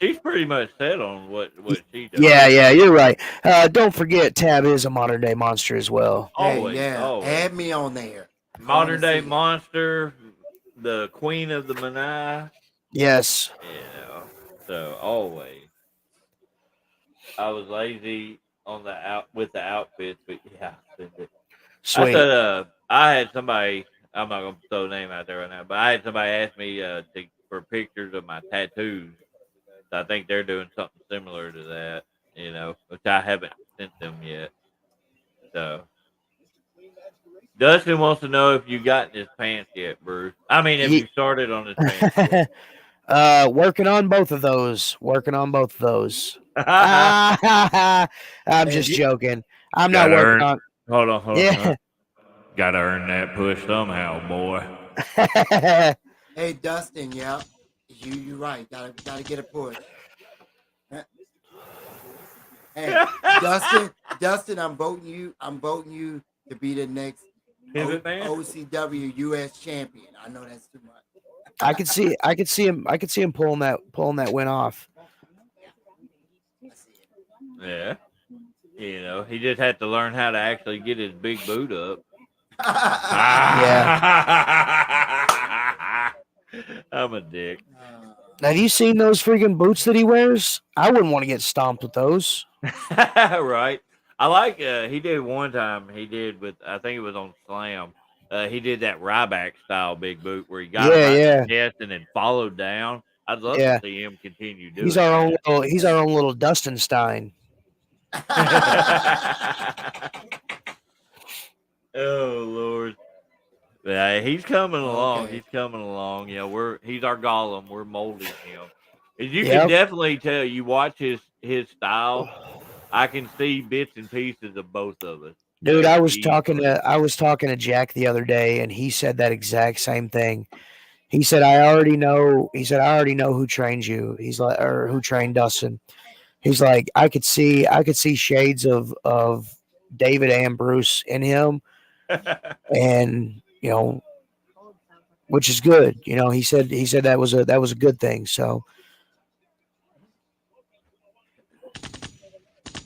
She's pretty much set on what she does. Yeah, you're right. Don't forget, Tab is a modern day monster as well. Always, Hey, yeah, always. add me on there. Modern day monster, the queen of the Manai. Yes. Yeah. So always. I was lazy on with the outfits, but yeah, Sweet. I said I had somebody. I'm not gonna throw a name out there right now, but I had somebody ask me for pictures of my tattoos. So I think they're doing something similar to that, you know, which I haven't sent them yet. So Dustin wants to know if you got in his pants yet, Bruce. I mean, if you started on his pants yet. Working on both of those. I'm just joking. I'm not working on. Hold on. Yeah. Gotta earn that push somehow, boy. Hey, Dustin, yeah, you right. Gotta get a push. Hey, Dustin, I'm voting you to be the next OCW US champion. I know that's too much. I could see him pulling that win off. Yeah. You know, he just had to learn how to actually get his big boot up. Yeah. I'm a dick. Have you seen those freaking boots that he wears? I wouldn't want to get stomped with those. Right. I like he did one time with I think it was on Slam. He did that Ryback style big boot where he got him out the chest and then followed down. I'd love to see him continue doing. He's our own little Dustin Stein. Oh Lord. Yeah, he's coming along. Okay. He's coming along. You know, he's our Gollum. We're molding him. You can definitely tell. You watch his style. I can see bits and pieces of both of us. Dude, I was talking to Jack the other day, and he said that exact same thing. He said, I already know who trained you. He's like, or who trained Dustin. He's like, I could see shades of David and Bruce in him. And, you know, which is good. You know, he said that was a good thing. So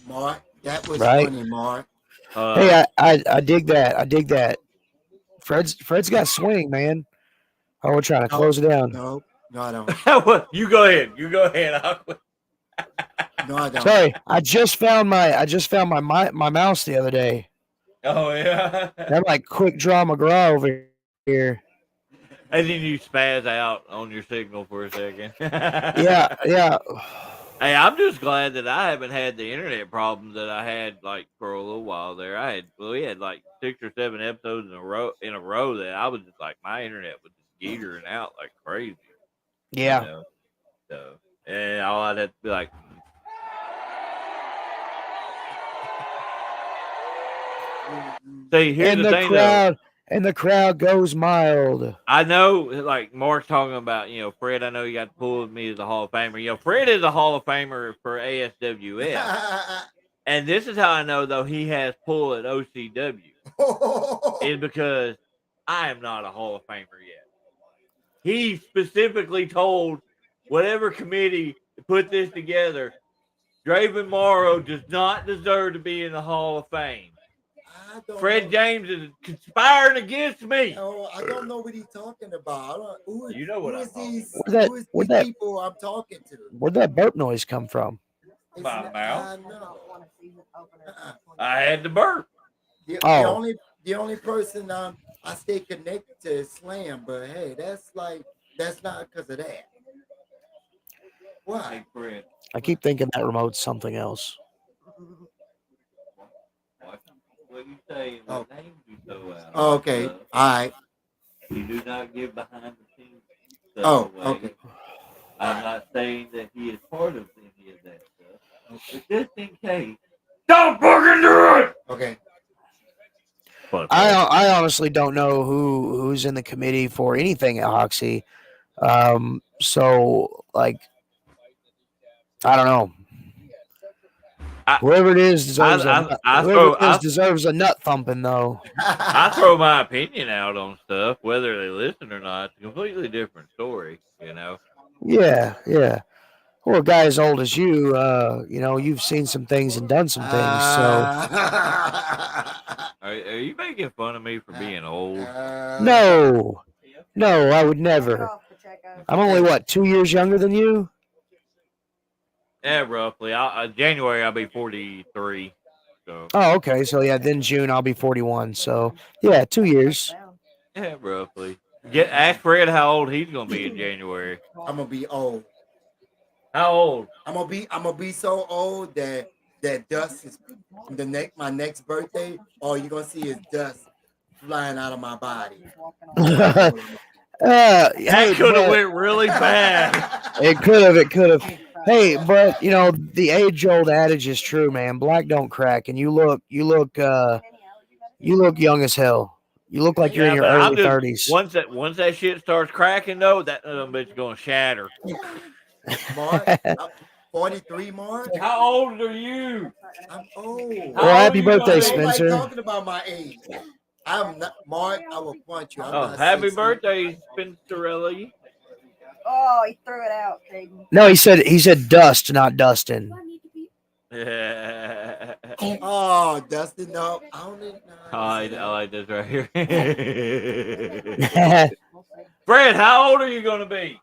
Mark, that was funny, Mark. Hey, I dig that. Fred's got swing, man. Oh, we're trying to close it down. No, I don't. You go ahead. No, I don't. Sorry, I just found my mouse the other day. Oh yeah. I'm like quick draw McGraw over here. And then you spaz out on your signal for a second. Yeah. Hey, I'm just glad that I haven't had the internet problems that I had like for a little while there. We had like 6 or 7 episodes in a row that I was just like my internet was just geetering out like crazy. Yeah. You know? So and all I'd have to be like see, here's the thing though. And the crowd goes mild. I know, like Mark's talking about, you know, Fred. I know you got to pull with me as a Hall of Famer. You know, Fred is a Hall of Famer for ASWF. And this is how I know though he has pull at OCW is because I am not a Hall of Famer yet. He specifically told whatever committee put this together, Draven Morrow does not deserve to be in the Hall of Fame. Fred James is conspiring against me. No, I don't know what he's talking about. You know what I'm talking about. Who is these people I'm talking to? Where'd that burp noise come from? My mouth. Uh-uh. I had to burp. The Oh. only person I stay connected to is Slam, but hey, that's not because of that. Why? Hey, Fred. I keep thinking that remote's something else. What you say? Oh. What names you throw out? Oh, okay. All right. You do not give behind the scenes stuff Oh, away. okay. I'm not saying that he is part of any of that stuff, but just in case, don't fucking do it. Okay. I honestly don't know who's in the committee for anything at Hoxie. So like, I don't know. Whoever it is deserves deserves a nut thumping though. I throw my opinion out on stuff, whether they listen or not. It's a completely different story, you know. Yeah. Well, a guy as old as you, you've seen some things and done some things. So Are you making fun of me for being old? no, I would never. I'm only 2 years younger than you. Yeah, roughly. January I'll be 43. So. Oh, okay. So yeah, then June I'll be 41. So yeah, 2 years. Yeah, roughly. Ask Fred how old he's gonna be in January. I'm gonna be old. How old? I'm gonna be so old that dust is my next birthday. All you're gonna see is dust flying out of my body. That could have went really bad. It could have. Hey, but the age-old adage is true, man. Black don't crack, and you look young as hell. You look like you're in your early 30s. Once that shit starts cracking, though, that bitch gonna shatter. Mark, 43, Mark. How old are you? I'm old. Well, happy birthday, Spencer. I'm talking about my age. I'm not Mark. I will punch you. Happy birthday, Spencerelli. Oh, he threw it out, Caden. No, he said dust, not Dustin. Yeah. Oh, Dustin, no. I like this right here. Fred, how old are you gonna be?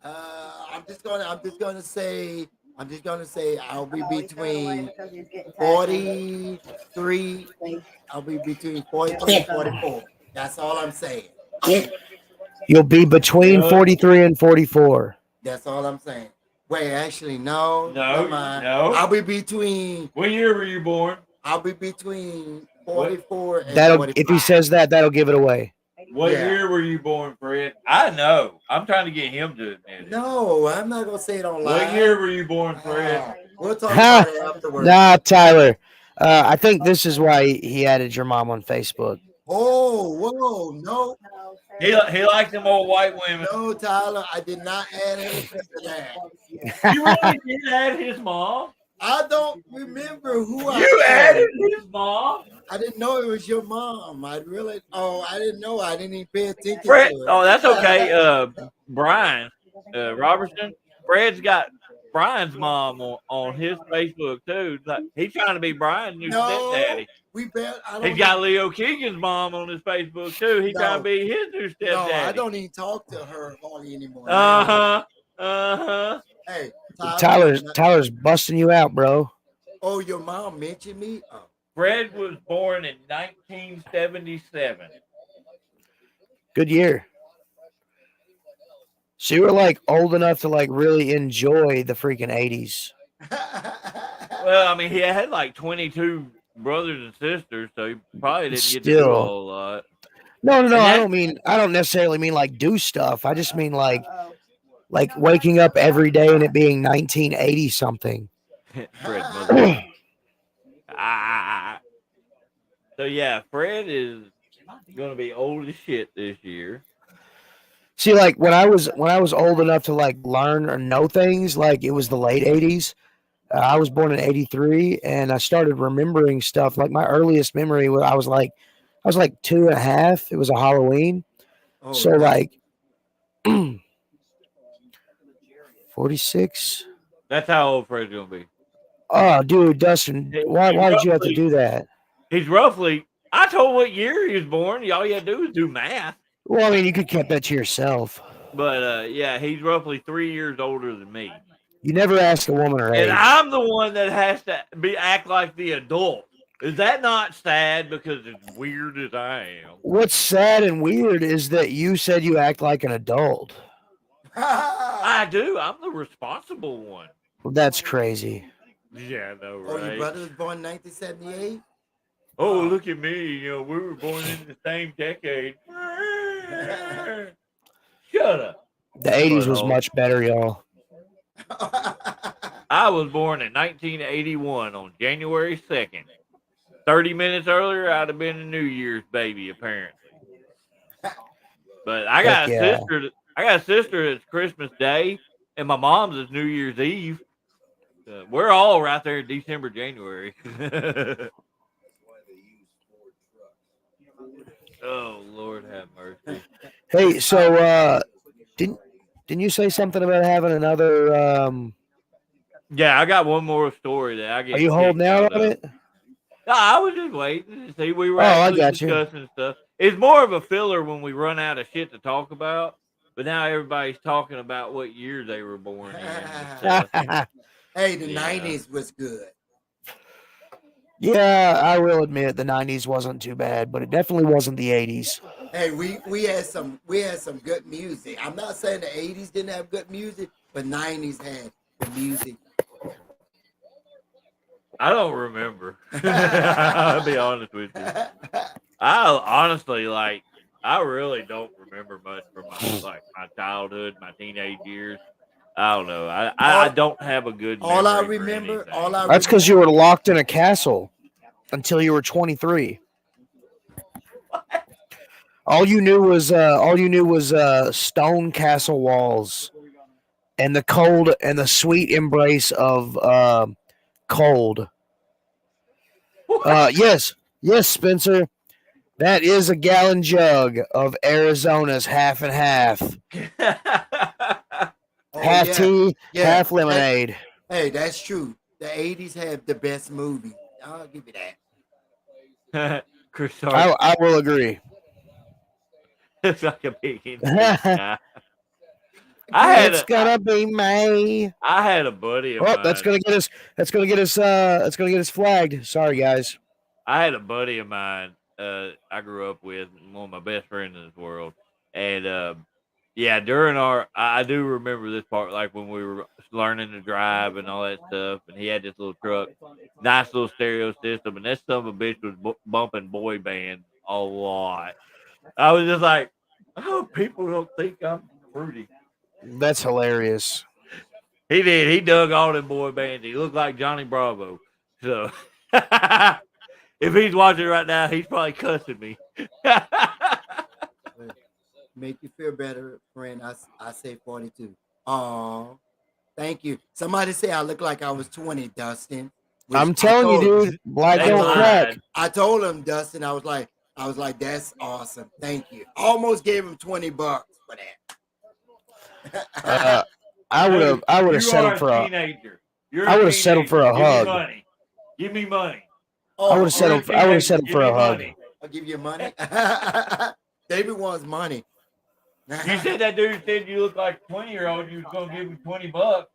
I'm just gonna say I'll be between 43. I'll be between 43 and 44. That's all I'm saying. You'll be between 43 and 44. That's all I'm saying. Wait, actually, no. No. I'll be between. What year were you born? I'll be between 44 and 45. If he says that, that'll give it away. What year were you born, Fred? I know. I'm trying to get him to admit it. No, I'm not gonna say it online. What year were you born, Fred? We'll talk about it afterwards. Nah, Tyler. I think this is why he added your mom on Facebook. Oh, whoa, no. He likes them old white women. No, Tyler, I did not add anything to that. You really did add his mom? I don't remember who You added his mom? I didn't know it was your mom. I didn't know. I didn't even pay attention Fred, to it. oh, that's okay. Brian Robertson. Fred's got Brian's mom on his Facebook too. Like, he's trying to be Brian's new stepdaddy. He's got Leo Keegan's mom on his Facebook too. He's trying to be his new stepdaddy. No, I don't even talk to her hardly anymore. Hey, Tyler's busting you out, bro. Oh, your mom mentioned me? Oh. Fred was born in 1977. Good year. So you were old enough to really enjoy the freaking 80s. Well, I mean, he had 22 brothers and sisters, so he probably didn't get to do a whole lot. No. I don't necessarily mean do stuff. I just mean waking up every day and it being 1980 something. Fred's mother. So yeah, Fred is gonna be old as shit this year. See, when I was old enough to learn or know things, it was the late 80s. I was born in '83, and I started remembering stuff. Like my earliest memory, I was like 2.5. It was a Halloween. Oh, So that's- like 46. That's how old Fred's gonna be. Oh, dude, Dustin, why did you have to do that? He's roughly. I told what year he was born. All you had to do is do math. Well, I mean, you could keep that to yourself. But yeah, he's roughly 3 years older than me. You never ask a woman her And age. I'm the one that has to act like the adult. Is that not sad because as weird as I am? What's sad and weird is that you said you act like an adult. I do. I'm the responsible one. Well, that's crazy. Yeah, I know, Oh, your right? brother was born in 1978? Oh, look at me. You know, we were born in the same decade. Shut up. The 80s was Butthole. much better, y'all. I was born in 1981 on January 2nd. 30 minutes earlier, I'd have been a New Year's baby, apparently. But I got Heck a yeah. sister. I got a sister that's Christmas Day, and my mom's is New Year's Eve. We're all right there in December, January. Oh, Lord have mercy. Hey, so didn't you say something about having another Yeah, I got one more story that I get. are you holding kicked out on of. it? No, I was just waiting to see. We were Oh, I actually got you. discussing stuff. It's more of a filler when we run out of shit to talk about. But now everybody's talking about what year they were born in. And stuff. Hey, the Yeah. 90s was good. Yeah, I will admit the 90s wasn't too bad, but it definitely wasn't the 80s. Hey, we had some good music. I'm not saying the 80s didn't have good music, but 90s had the music. I don't remember. I'll be honest with you. I honestly I really don't remember much from my childhood, my teenage years. I don't know. I don't have a good memory. All I for remember, anything. all I That's because you were locked in a castle until you were 23. All you knew was stone castle walls and the cold and the sweet embrace of cold. Yes, Spencer. That is a gallon jug of Arizona's half and half. Oh, Half yeah. tea, Yeah, half lemonade. Hey, that's true. The 80s had the best movie. I'll give you that. Chris Hart. I will agree. It's like a big Indian It's guy. gonna be May. I had a buddy of Oh, mine. that's gonna get us. That's gonna get us flagged. Sorry, guys. I had a buddy of mine I grew up with, one of my best friends in this world. And yeah, during I do remember this part, like when we were learning to drive and all that stuff. And he had this little truck, nice little stereo system. And that son of a bitch was bumping boy bands a lot. I was just like, I hope people don't think I'm fruity. That's hilarious. He did. He dug all them boy bands. He looked like Johnny Bravo. So if he's watching right now, he's probably cussing me. Make you feel better, friend. I say 42. Oh, thank you. Somebody say I look like I was 20, Dustin. which I'm I telling you, told- dude. Black They don't crack. lied. I told him, Dustin, I was like, that's awesome. Thank you. Almost gave him $20 for that. I would have You settled are for a. teenager. You're I a would've settled for a teenager. hug. Give me money. Oh, I would have settled. I would have settled Give for me a hug. money. I'll give you money. David wants money. You said that dude said you look like a 20-year-old. You was gonna give him $20. Oh.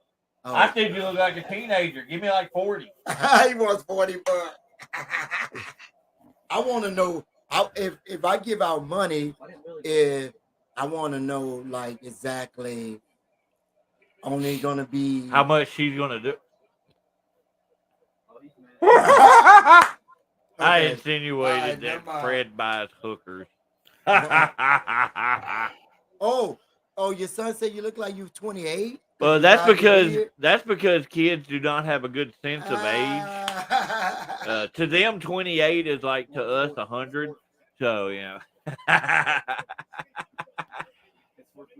I said you look like a teenager. Give me like 40. He wants $40. I want to know if I give out money, if I want to know like exactly only gonna be How much she's gonna do? I Okay. insinuated Alright, that never mind. Fred buys hookers. Oh, your son said you look like you're 28. Well, that's because kids do not have a good sense of age. age. To them, 28 is like to us 100. So yeah. We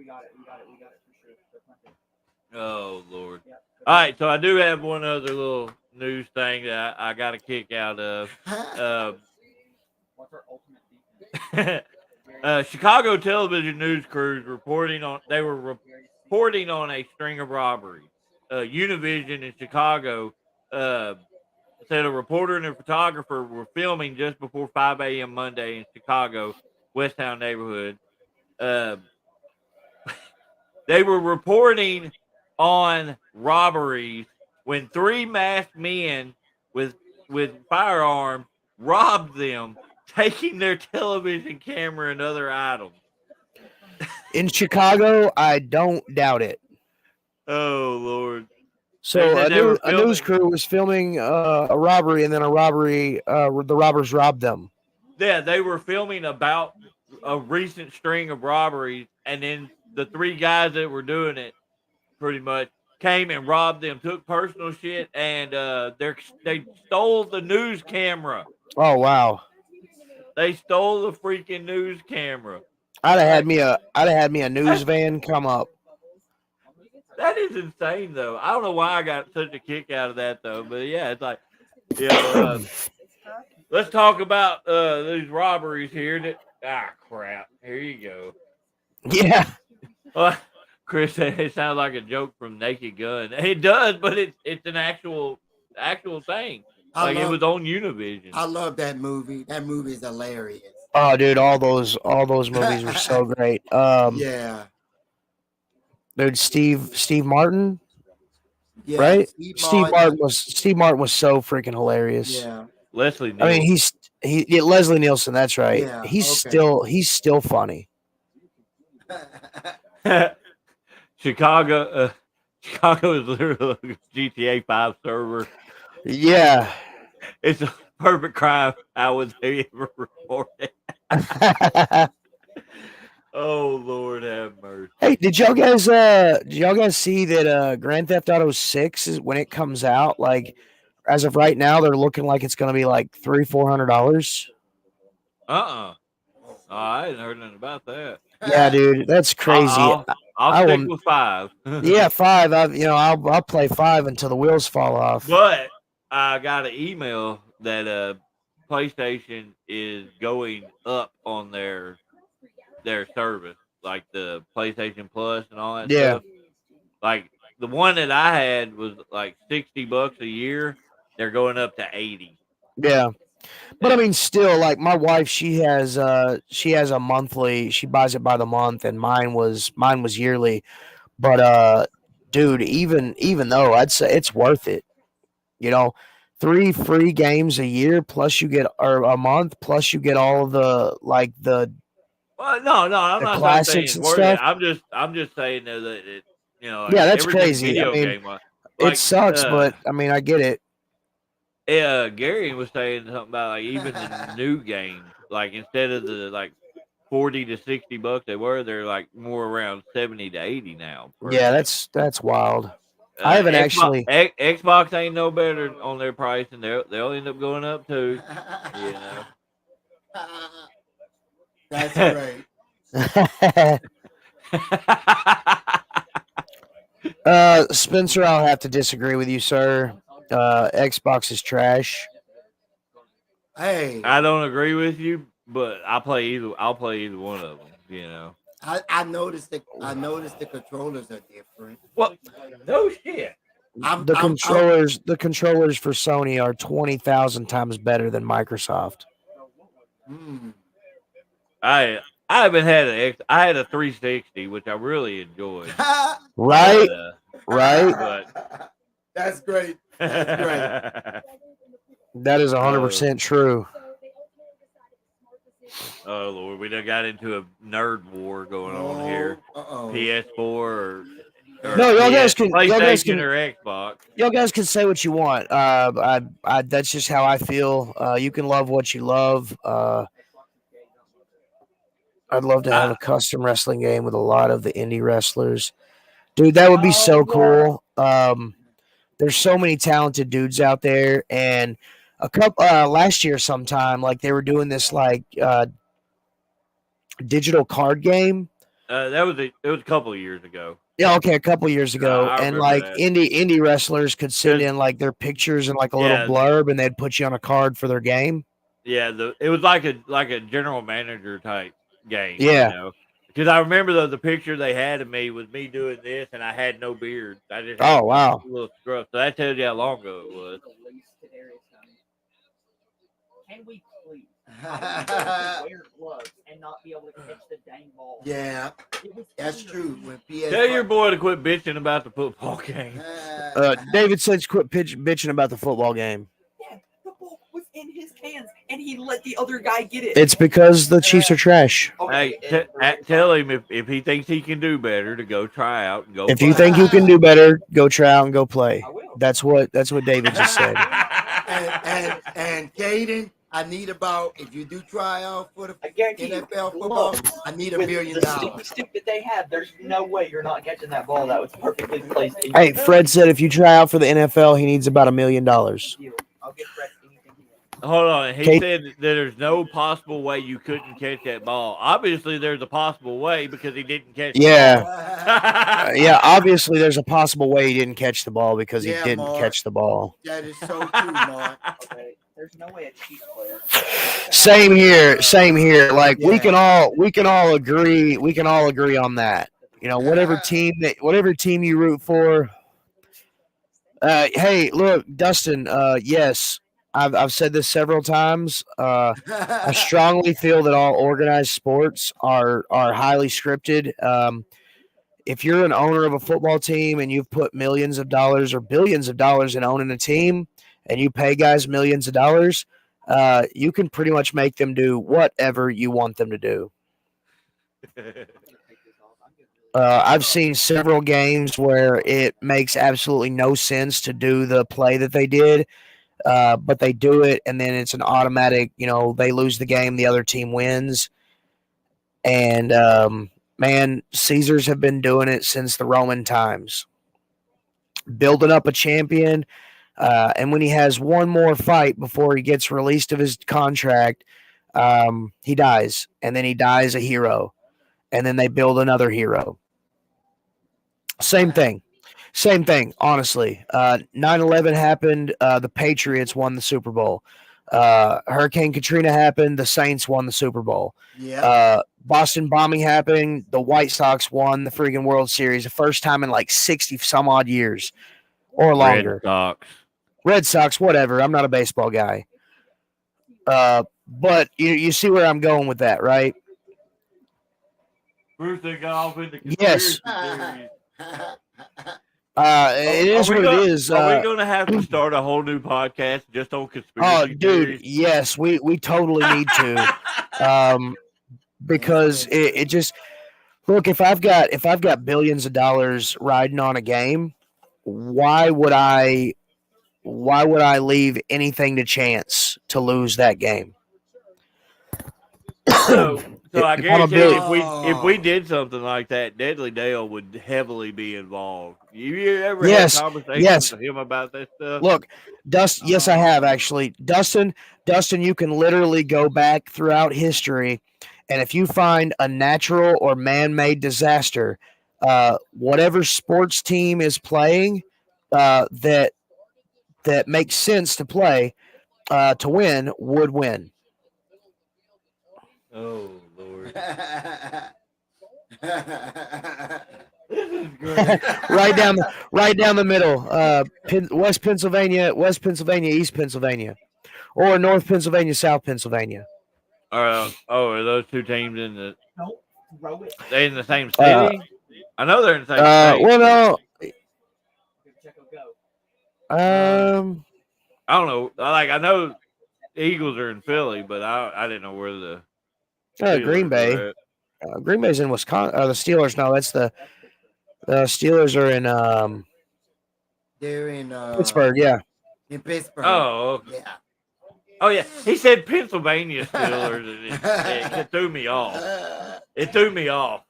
got it for sure. Oh Lord. All right, so I do have one other little news thing that I got a kick out of. What's our ultimate defense? Chicago television news crews were reporting on a string of robberies. Univision in Chicago said a reporter and a photographer were filming just before 5 a.m. Monday in Chicago, West Town neighborhood. Uh, they were reporting on robberies when three masked men with firearms robbed them, taking their television camera and other items. In Chicago, I don't doubt it. Oh Lord! So a news filming- crew was filming a robbery, and then the robbers robbed them. Yeah, they were filming about a recent string of robberies, and then the three guys that were doing it pretty much came and robbed them, took personal shit, and they stole the news camera. Oh wow! They stole the freaking news camera. I'd have had me a news van come up. That is insane, though. I don't know why I got such a kick out of that, though. But yeah, it's like, you know, let's talk about these robberies here. Crap. Here you go. Yeah. Chris said it sounds like a joke from Naked Gun. It does, but it's an actual thing. It was on Univision. I love that movie. That movie is hilarious. Oh, dude, all those movies were so great. Yeah. Dude, Steve Martin, Yeah. right? Steve Martin was so freaking hilarious. Yeah. Leslie Nielsen. I mean, Leslie Nielsen. That's right. Yeah, He's still funny. Chicago is literally a GTA 5 server. Yeah. It's a perfect crime. How would they ever report it? Oh Lord have mercy. Hey, did y'all guys see that Grand Theft Auto 6 is when it comes out, like as of right now, they're looking like it's gonna be like $300-400. I hadn't heard nothing about that. Yeah, dude, that's crazy. I'll stick with 5. Yeah, 5. I'll play 5 until the wheels fall off. But I got an email that PlayStation is going up on their service, like the PlayStation Plus and all that stuff. Like the one that I had was like $60 a year. They're going up to 80. Yeah. But I mean, still, like my wife, she has a monthly. She buys it by the month, and mine was yearly. But dude, even though I'd say it's worth it, 3 free games a year plus you get or a month plus you get all of the Well, no, I'm not classics saying it's and worth stuff. it. I'm just saying that it, Yeah, that's everything's crazy. video I mean, game. it sucks, but I mean, I get it. Gary was saying something about like even the new games, like instead of the like $40 to $60 they're like more around 70 to 80 now. Yeah, that's wild. I haven't actually. Xbox ain't no better on their pricing. They'll end up going up too. That's great. Spencer, I'll have to disagree with you, sir. Xbox is trash. Hey, I don't agree with you, but I'll play either one of them. I noticed the controllers are different. Well, no shit. The controllers for Sony are 20,000 times better than Microsoft. I haven't had I had a 360, which I really enjoyed. Right? Right? But That's great. That's great. That is 100% true. Oh Lord, we done got into a nerd war going on here. PS4 or no, y'all guys can PlayStation or Xbox. Y'all guys can say what you want. That's just how I feel. You can love what you love. I'd love to have a custom wrestling game with a lot of the indie wrestlers. Dude, that would be so cool. There's so many talented dudes out there, and a couple last year sometime, like they were doing this like digital card game. It was a couple of years ago. Yeah, okay, a couple years ago, I and remember like that. indie wrestlers could send 'Cause- in like their pictures and like a little Yeah. blurb, and they'd put you on a card for their game. Yeah, it was like a general manager type game. Yeah. You know, because I remember the picture they had of me was me doing this, and I had no beard. I just had Oh wow. a little scruff. So that tells you how long ago it was. Can we please? Wear gloves and not be able to catch the dang ball. Yeah, that's true. When PS Tell your boy to quit bitching about the football game. David said quit bitching about the football game. Yeah, the ball was in his hands, and he let the other guy get it. It's because the Chiefs are trash. Hey, tell him if he thinks he can do better to go try out and go. If play. you think you can do better, go try out and go play. I will. That's what David just said. and Caden, I need about, if you do try out for the I guarantee you, NFL football, I need $1 with million. the stupid stick that they have, there's no way you're not catching that ball that was perfectly placed. In Hey, Fred said if you try out for the NFL, he needs about $1 million. I'll give Fred anything he wants. Hold on. He Kate- said that there's no possible way you couldn't catch that ball. Obviously, there's a possible way because he didn't catch Yeah. the ball. Yeah, obviously there's a possible way he didn't catch the ball because he Yeah, didn't Mark. catch the ball. That is so true, Mark. Okay, there's no way a Chiefs player. Same here. Like we Yeah. can all agree on that. You know, whatever team you root for. Hey, look, Dustin, yes. I've said this several times. I strongly feel that all organized sports are highly scripted. If you're an owner of a football team and you've put millions of dollars or billions of dollars in owning a team, and you pay guys millions of dollars, you can pretty much make them do whatever you want them to do. I've seen several games where it makes absolutely no sense to do the play that they did, but they do it, and then it's an automatic, they lose the game, the other team wins. And, man, Caesars have been doing it since the Roman times. Building up a champion, and when he has one more fight before he gets released of his contract, he dies, and then he dies a hero, and then they build another hero. Same thing, honestly. 9/11 happened, the Patriots won the Super Bowl. Hurricane Katrina happened, the Saints won the Super Bowl. Yeah. Boston bombing happened, the White Sox won the freaking World Series, the first time in like 60 some odd years or longer. Red Sox, whatever. I'm not a baseball guy. But you see where I'm going with that, right? Bruce, they got off into Yes. conspiracy theories. It is what it is. Are we going to have to start a whole new podcast just on conspiracy Oh, theories? dude, yes, we totally need to. Because it just look, if I've got billions of dollars riding on a game, why would I leave anything to chance to lose that game? So I If I'm a guarantee you, billion- if we did something like that, Deadly Dale would heavily be involved. You ever Yes, had conversations yes. with him about that stuff? Look, yes, I have actually. Dustin, you can literally go back throughout history, and if you find a natural or man-made disaster, whatever sports team is playing, that makes sense to play, to win, would win. Oh Lord, right down the middle. West Pennsylvania, East Pennsylvania, or North Pennsylvania, South Pennsylvania. are those two teams in the? Don't throw it. They in the same city? I know they're in the same state. Well, no. I don't know. Like I know the Eagles are in Philly, but I didn't know where the Green Steelers Bay. were at. Green Bay's in Wisconsin. The Steelers. No, that's the Steelers are in They're in Pittsburgh. Yeah. In Pittsburgh. Oh, okay. Yeah. Oh yeah, he said Pennsylvania Steelers, and it threw me off. It threw me off.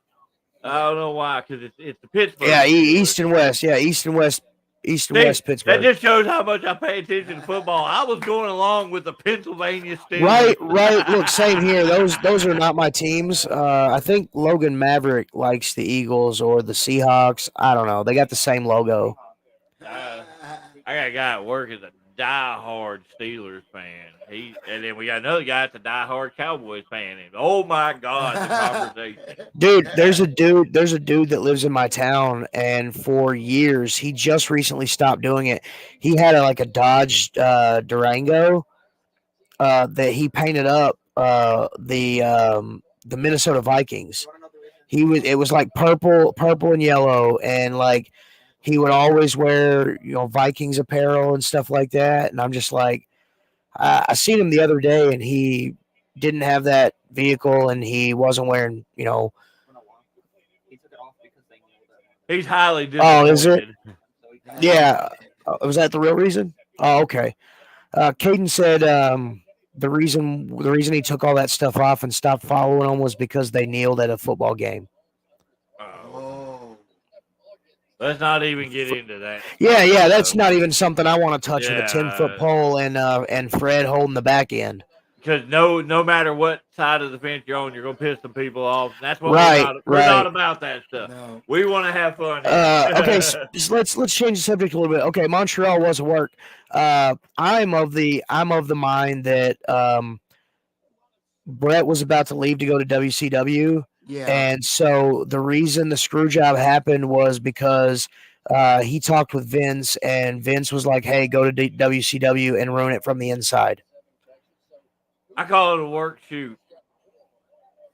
I don't know why, because it's the Pittsburgh. Yeah. Steelers. East and West. Yeah. East and West. East and See, West that Pittsburgh. just shows how much I pay attention to football. I was going along with the Pennsylvania Steelers. Right. Look, same here. Those are not my teams. I think Logan Maverick likes the Eagles or the Seahawks. I don't know. They got the same logo. I got a guy at work is a diehard Steelers fan. And then we got another guy that's a diehard Cowboys fan. And oh my God, the conversation. Dude, there's a dude that lives in my town, and for years he just recently stopped doing it. He had a Dodge Durango that he painted up the Minnesota Vikings. It was like purple and yellow, and like he would always wear Vikings apparel and stuff like that. And I'm just like, I seen him the other day, and he didn't have that vehicle, and he wasn't wearing He's highly disappointed. Oh, is it? Yeah. Was that the real reason? Oh, okay. Caden said the reason he took all that stuff off and stopped following them was because they kneeled at a football game. Oh. Let's not even get into that. Yeah, that's not even something I want to touch with a 10-foot Yeah. pole and Fred holding the back end. Because no matter what side of the fence you're on, you're gonna piss some people off. And that's what Right, we're not right. about that stuff. No. We want to have fun. Okay, so let's change the subject a little bit. Okay, Montreal was work. I'm of the mind that Brett was about to leave to go to WCW, Yeah. and so the reason the screw job happened was because he talked with Vince, and Vince was like, "Hey, go to WCW and ruin it from the inside." I call it a work shoot.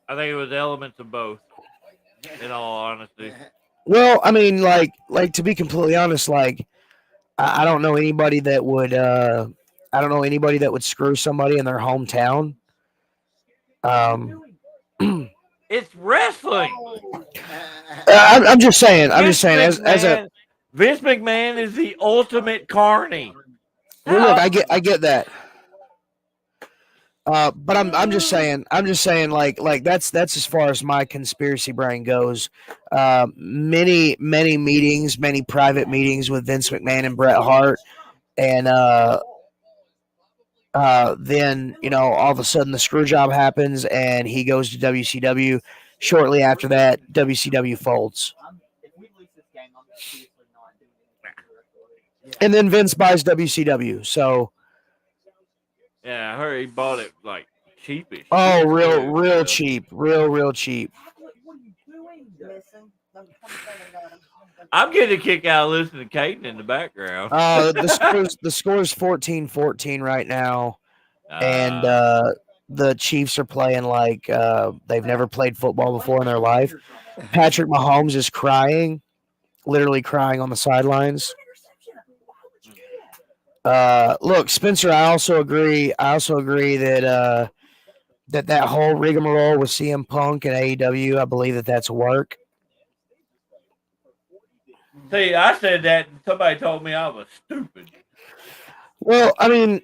I think it was elements of both. In all honesty, Well, I mean, like to be completely honest, like I don't know anybody that would screw somebody in their hometown. it's wrestling. I'm just saying. As a Vince McMahon is the ultimate carny. well, look, I get that. But I'm just saying, like that's as far as my conspiracy brain goes. Many meetings, many private meetings with Vince McMahon and Bret Hart, and then all of a sudden the screw job happens and he goes to WCW. Shortly after that, WCW folds, and then Vince buys WCW. So. Yeah, I heard he bought it like cheapish. Oh, real cheap, real cheap. I'm getting a kick out of listening to Caden in the background. The score's 14-14 right now, and the Chiefs are playing like they've never played football before in their life. Patrick Mahomes is crying, literally crying on the sidelines. Look, Spencer, I also agree that that whole rigmarole with CM Punk and AEW, I believe that's work. See, I said that and somebody told me I was stupid. Well, I mean,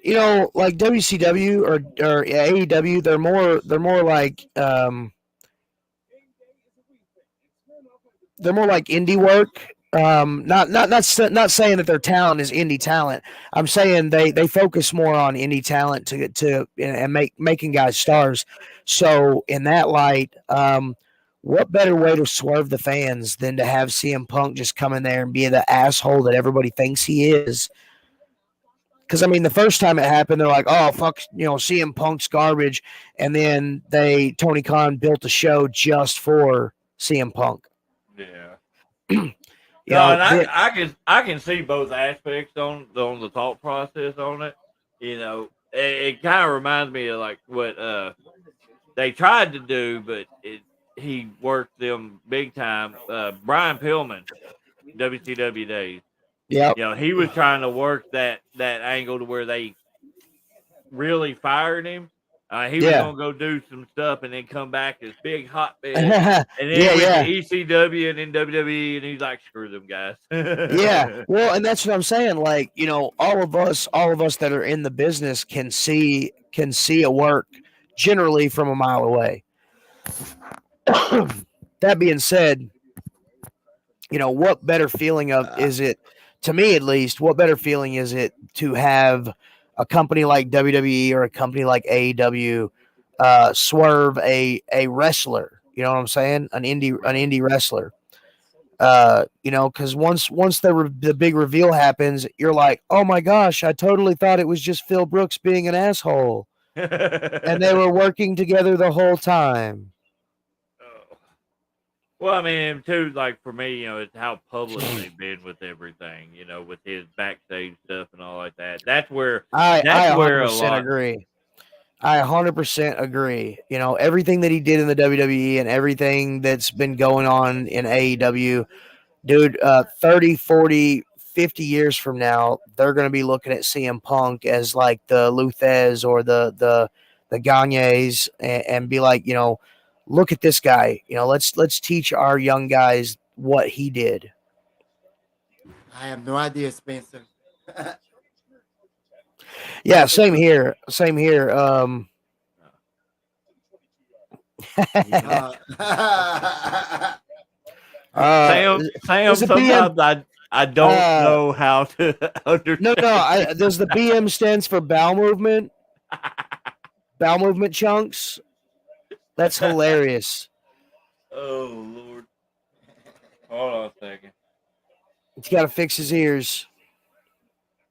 like WCW or AEW, they're more like indie work. Not saying that their talent is indie talent. I'm saying they focus more on indie talent to making guys stars. So in that light, what better way to swerve the fans than to have CM Punk just come in there and be the asshole that everybody thinks he is? Because I mean, the first time it happened, they're like, "Oh fuck, CM Punk's garbage," and then Tony Khan built a show just for CM Punk. Yeah. I can see both aspects on the thought process on it. It kind of reminds me of like what they tried to do, but he worked them big time. Brian Pillman, WCW days. Yeah. He was trying to work that angle to where they really fired him. He was gonna go do some stuff and then come back as big hotbed, and then went to ECW and then WWE, and he's like, "Screw them guys." Yeah, well, and that's what I'm saying. Like, all of us that are in the business can see a work generally from a mile away. That being said, what better feeling is it to me at least, what better feeling is it to have a company like WWE or a company like AEW swerve a wrestler? You know what I'm saying? An indie wrestler. Because once the big reveal happens, you're like, oh my gosh, I totally thought it was just Phil Brooks being an asshole, and they were working together the whole time. Well, I mean, too, like for me, it's how public they've been with everything, with his backstage stuff and all like that. That's where I that's where a 100% lot. agree. I 100% agree. Everything that he did in the WWE and everything that's been going on in AEW, dude, 30, 40, 50 years from now, they're going to be looking at CM Punk as like the Luthez or the Gagnes and be like, look at this guy. Let's teach our young guys what he did. I have no idea, Spencer. Yeah, same here. Same here. Uh, Sam, does the sometimes I don't know how to understand. No. Does the BM stands for bowel movement? Bowel movement chunks. That's hilarious. Oh Lord! Hold on a second. He's got to fix his ears.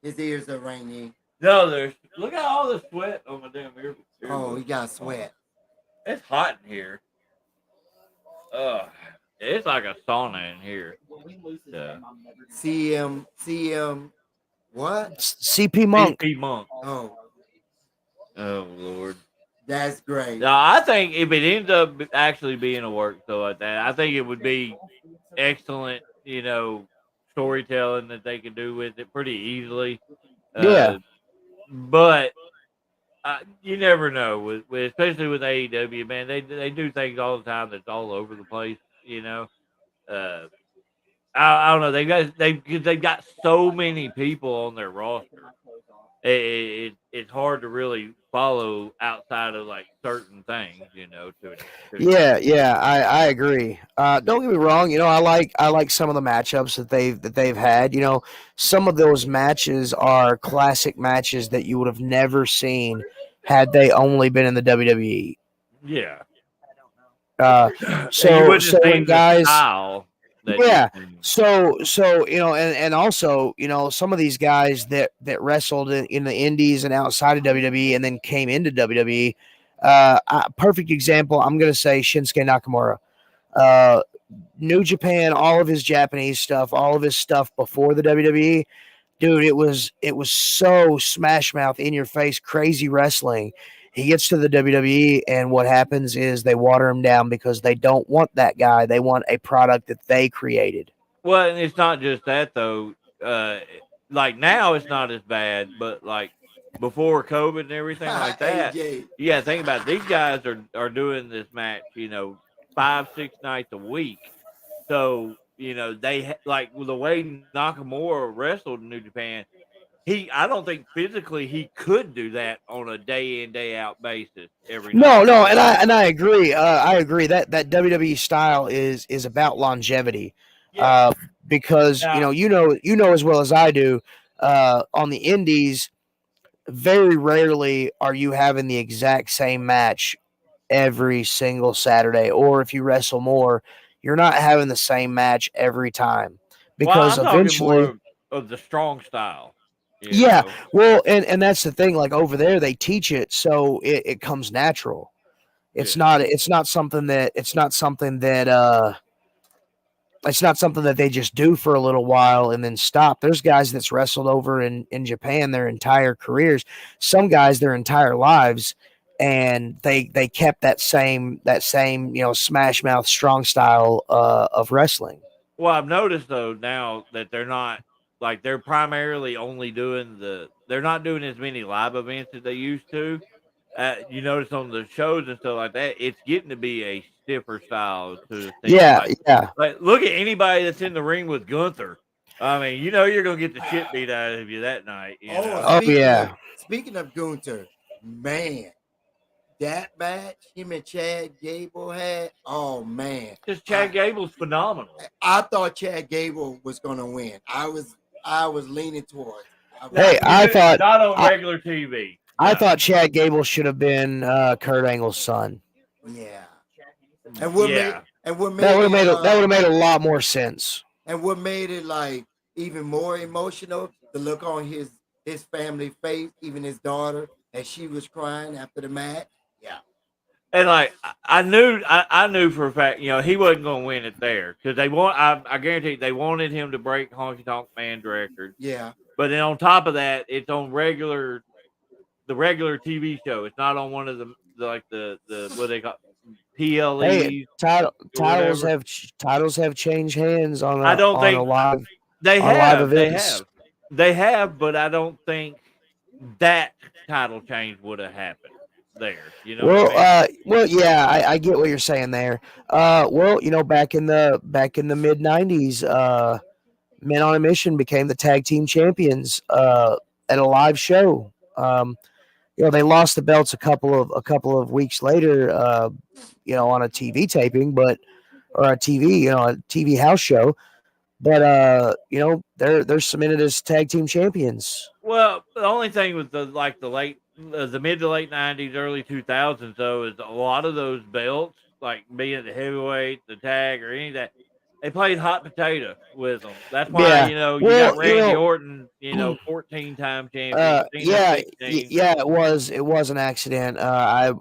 his ears are rainy. No, look at all the sweat on my damn ear. Oh, he got sweat. It's hot in here. It's like a sauna in here. Yeah. CM, what? CP Monk. CP Monk. Oh, Lord. that's great. No, I think if it ends up actually being a work show like that, I think it would be excellent, storytelling that they could do with it pretty easily. Yeah. But you never know, especially with AEW, man. They do things all the time that's all over the place, I don't know. They got so many people on their roster. It's hard to really follow outside of like certain things, Yeah, I agree. Don't get me wrong. I like some of the matchups that they've had. Some of those matches are classic matches that you would have never seen had they only been in the WWE. Yeah. So you wouldn't have when seen guys, the style. yeah. So and also some of these guys that wrestled in the Indies and outside of WWE and then came into WWE. Perfect example. I'm gonna say Shinsuke Nakamura. New Japan, all of his Japanese stuff, all of his stuff before the WWE. Dude, it was so smash mouth, in your face, crazy wrestling. He gets to the WWE, and what happens is they water him down because they don't want that guy. They want a product that they created. Well, and it's not just that though. Like now it's not as bad, but like before COVID and everything like that, AJ. yeah. Think about it. These guys are doing this match, 5-6 nights a week. So they like the way Nakamura wrestled in New Japan. I don't think physically he could do that on a day in day out basis every night. No, and I agree. I agree that WWE style is about longevity. Yeah. Because Now- you know as well as I do. On the Indies, very rarely are you having the exact same match every single Saturday, or if you wrestle more, you're not having the same match every time because I'm talking eventually. more of the strong style. Yeah, well, and that's the thing. Like over there, they teach it, so it comes natural. It's not something that they just do for a little while and then stop. There's guys that's wrestled over in Japan their entire careers. Some guys their entire lives, and they kept that same smash mouth strong style of wrestling. Well, I've noticed though now that they're primarily only they're not doing as many live events as they used to. You notice on the shows and stuff like that, it's getting to be a stiffer style to the thing. Yeah. Like look at anybody that's in the ring with Gunther. I mean, you're gonna get the shit beat out of you that night. Speaking of Gunther, man, that match him and Chad Gable had. Oh man, Because Chad Gable's phenomenal. I thought Chad Gable was gonna win. I was I was leaning towards. Hey, I thought not on regular TV. I No. thought Chad Gable should have been Kurt Angle's son. Yeah. And what made That would have it made a lot more sense. and what made it like even more emotional, the look on his family face, even his daughter, as she was crying after the match. Yeah. And like I knew for a fact, he wasn't going to win it there because I guarantee they wanted him to break Honky Tonk Man's record. Yeah. But then on top of that, it's on the regular TV show. It's not on one of the what they call PLEs. Hey, titles have changed hands on I don't think a live they on have. live events. They have, but I don't think that title change would have happened there. You know Well, what I mean? well, yeah, I get what you're saying there. Well, back in the mid '90s, Men on a Mission became the tag team champions at a live show. They lost the belts a couple of weeks later, on a TV taping, or a TV house show. But they're cemented as tag team champions. Well, the only thing with the mid to late '90s, early 2000s, though, is a lot of those belts, like being the heavyweight, the tag, or any of that, they played hot potato with them. That's why you got Randy Orton, 14-time champion. Yeah, 16. yeah, it was an accident. I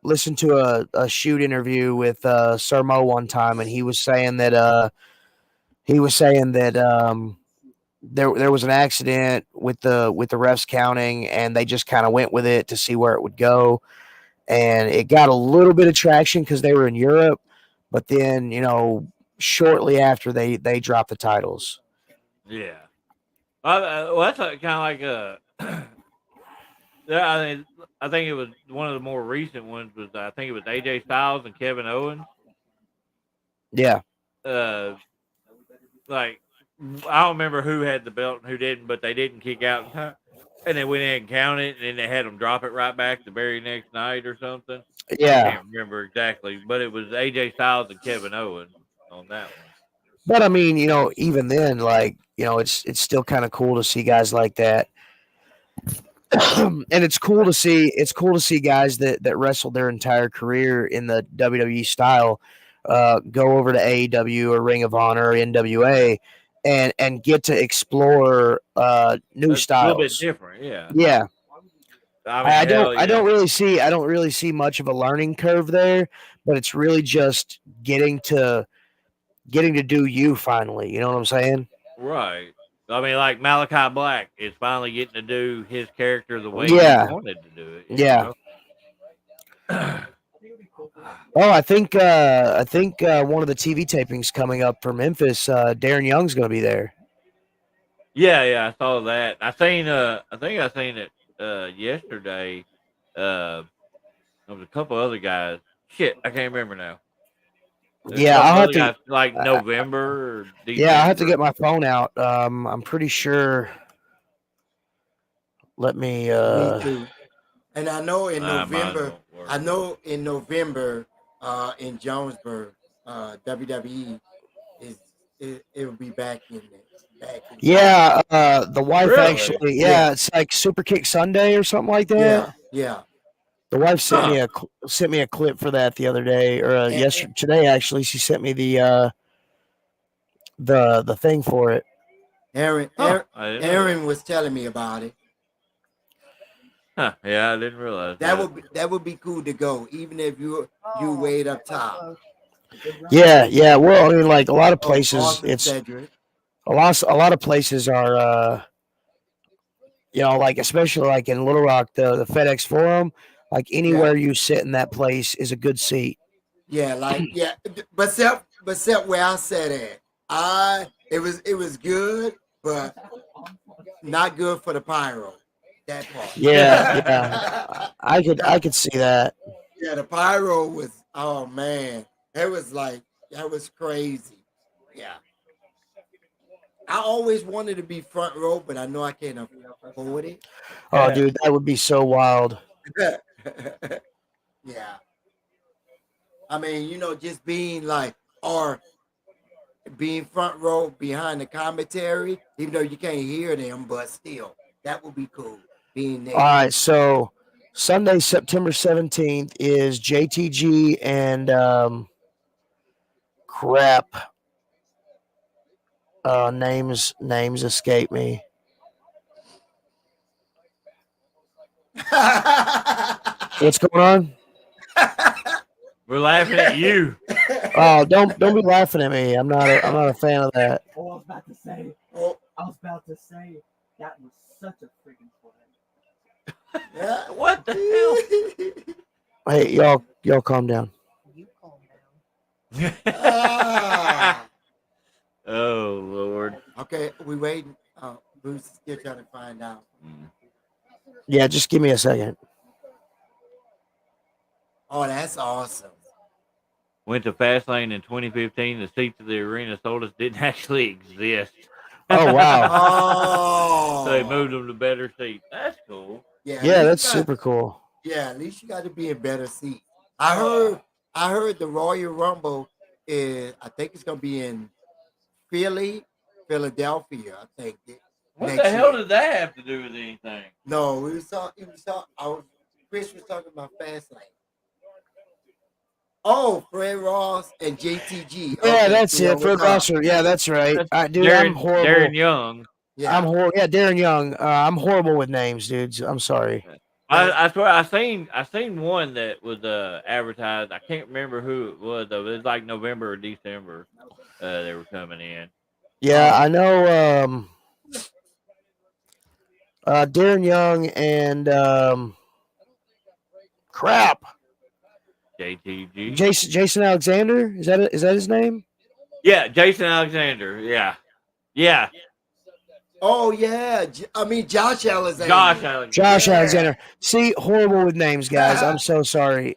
listened to a shoot interview with Sir Mo one time, and he was saying that there was an accident with the refs counting, and they just kind of went with it to see where it would go, and it got a little bit of traction because they were in Europe, but then shortly after they dropped the titles. Yeah. Well, that's kind of like yeah. I think it was one of the more recent ones. I think it was AJ Styles and Kevin Owens. Yeah. Like I don't remember who had the belt and who didn't, but they didn't kick out in time. And they went in and counted it, and then they had them drop it right back the very next night or something. Yeah. I can't remember exactly, but it was AJ Styles and Kevin Owens on that one. But I mean, even then, it's still kind of cool to see guys like that. And it's cool to see guys that wrestled their entire career in the WWE style go over to AEW or Ring of Honor or NWA and get to explore new styles. A little bit different, yeah. Yeah. I don't really see much of a learning curve there, but it's really just getting to do you finally. You know what I'm saying? Right. I mean, like Malachi Black is finally getting to do his character the way he wanted to do it. Yeah. Oh, I think one of the TV tapings coming up for Memphis, Darren Young's going to be there. Yeah, I saw that. I think I seen it yesterday. There was a couple other guys. Shit, I can't remember now. Yeah, I'll have to guys, like November or December. Yeah, I have to get my phone out. I'm pretty sure. Let me. Me too. And I know in November, in Jonesburg, WWE it will be back in there. Yeah, the wife Really? actually. Yeah, it's like Super Kick Sunday or something like that. Yeah. The wife sent me a clip for that the other day, or today actually. She sent me the thing for it. Aaron was telling me about it. Huh, yeah, I didn't realize that would be cool to go, even if you wait up top. Yeah. Well, I mean, like a lot of places, Cedric. a lot of places are, like especially like in Little Rock, the FedEx Forum, like anywhere you sit in that place is a good seat. Yeah, but except where I sat at, it was good, but not good for the pyro. That part. Yeah. I could see that. Yeah, the pyro was, oh man, that was crazy. Yeah. I always wanted to be front row, but I know I can't afford it. Oh, dude, that would be so wild. Yeah. I mean, just being like, or being front row behind the commentary, even though you can't hear them, but still, that would be cool. Being there. All right, so Sunday, September 17th is JTG and crap. Names escape me. What's going on? We're laughing at you. Oh, don't be laughing at me. I'm not a fan of that. Oh, I was about to say. Oh, I was about to say that was such a freaking fun. yeah. What the hell? Hey, y'all calm down. You calm down. Ah. Oh Lord. Okay, we waiting. Bruce is still trying to find out. Yeah, just give me a second. Oh, that's awesome. Went to Fastlane in 2015. The seats of the arena sold us didn't actually exist. Oh wow. Oh, So they moved them to better seats. That's cool. Yeah, at Yeah, least that's you got- super cool. Yeah, at least you got to be in better seats. I heard the Royal Rumble is. I think it's gonna be in Philadelphia. I think. What next the hell year. did that have to do with anything? No, Chris was talking about Fastlane. Oh, Fred Ross and JTG. Yeah, Okay, that's yeah, it. Fred what's up? Rosser. Yeah, that's right. Dude, I'm horrible. Darren Young. Yeah, I'm horrible. Yeah, Darren Young. I'm horrible with names, dudes. I'm sorry. I swear I seen one that was advertised. I can't remember who it was though. It was like November or December. They were coming in. Yeah, I know. Darren Young and crap. JTG. Jason Alexander. Is that his name? Yeah, Jason Alexander. Yeah. Oh yeah, I mean Josh Alexander. Josh Yeah. Alexander. See, horrible with names, guys. I'm so sorry.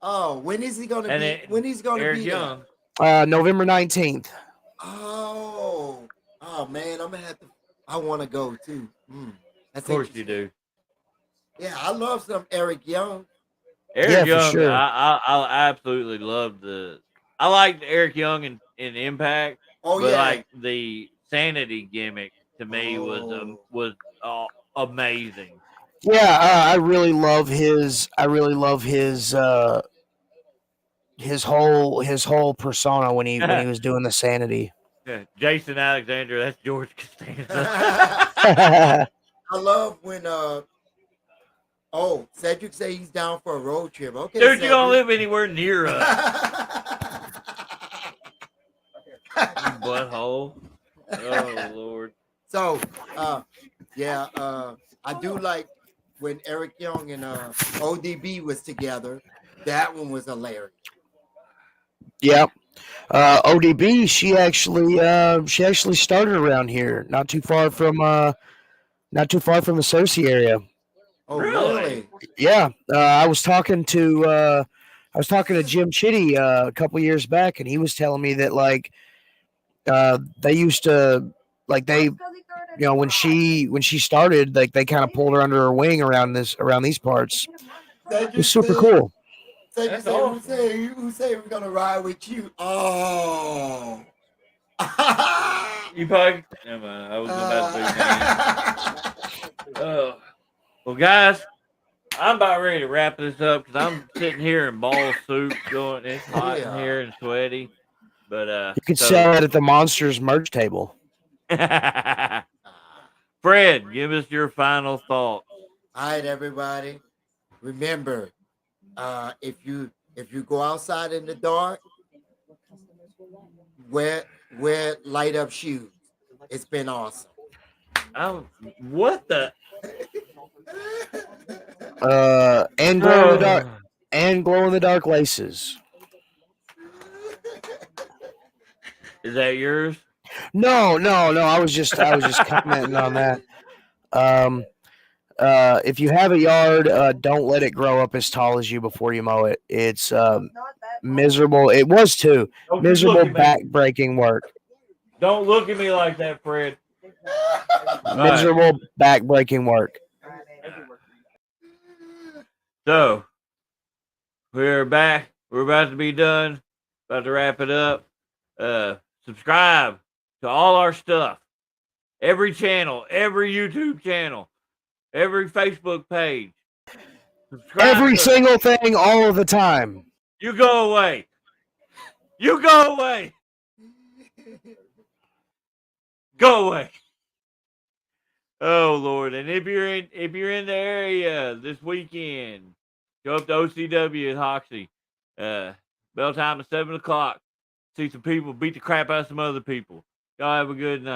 Oh, when is he gonna And be? it- When he's gonna Eric be Young. November 19th. there? Oh man, I'm gonna have to. I want to go too. That's Of course you interesting. do. Yeah, I love some Eric Young. Eric Yeah, for Young, sure. I absolutely love I liked Eric Young in Impact, Oh but yeah. like the Sanity gimmick to me was amazing. Yeah, I really love his. His whole persona when he was doing the Sanity. Yeah, Jason Alexander, that's George Costanza. I love when Cedric say he's down for a road trip. Okay, Dude, you don't Cedric. live anywhere near us, you butthole. Oh Lord. So, yeah, I do like when Eric Young and ODB was together. That one was hilarious. Yep. ODB, she actually started around here, not too far from the Cersei area. Oh, Really? really? Yeah, I was talking to Jim Chitty a couple years back, and he was telling me that like they used to like when she started, like they kind of pulled her under her wing around these parts. It was super cool. That's Say, awesome. who say we're gonna ride with you? Oh. You probably never mind, I was about to say oh. Well guys, I'm about ready to wrap this up because I'm sitting here in ball soup going. It's hot in here and sweaty. But You could sell it at the Monsters merch table. Fred, give us your final thoughts. All right, everybody. Remember, if you go outside in the dark, wear light up shoes. It's been awesome. What the? And glow in the dark and glow in the dark laces. Is that yours? No. I was just commenting on that. If you have a yard, don't let it grow up as tall as you before you mow it. It's miserable. It was too Don't miserable, look at me. back-breaking work. Don't look at me like that, Fred. Miserable, back-breaking work. So we're back. We're about to be done. About to wrap it up. Subscribe to all our stuff. Every channel, every YouTube channel, every Facebook page. Subscribe Every to us. single thing, all of the time. You go away. You go away. Go away. Oh Lord! And if you're in the area this weekend, go up to OCW at Hoxie. Bell time at 7:00. See some people beat the crap out of some other people. Y'all have a good night.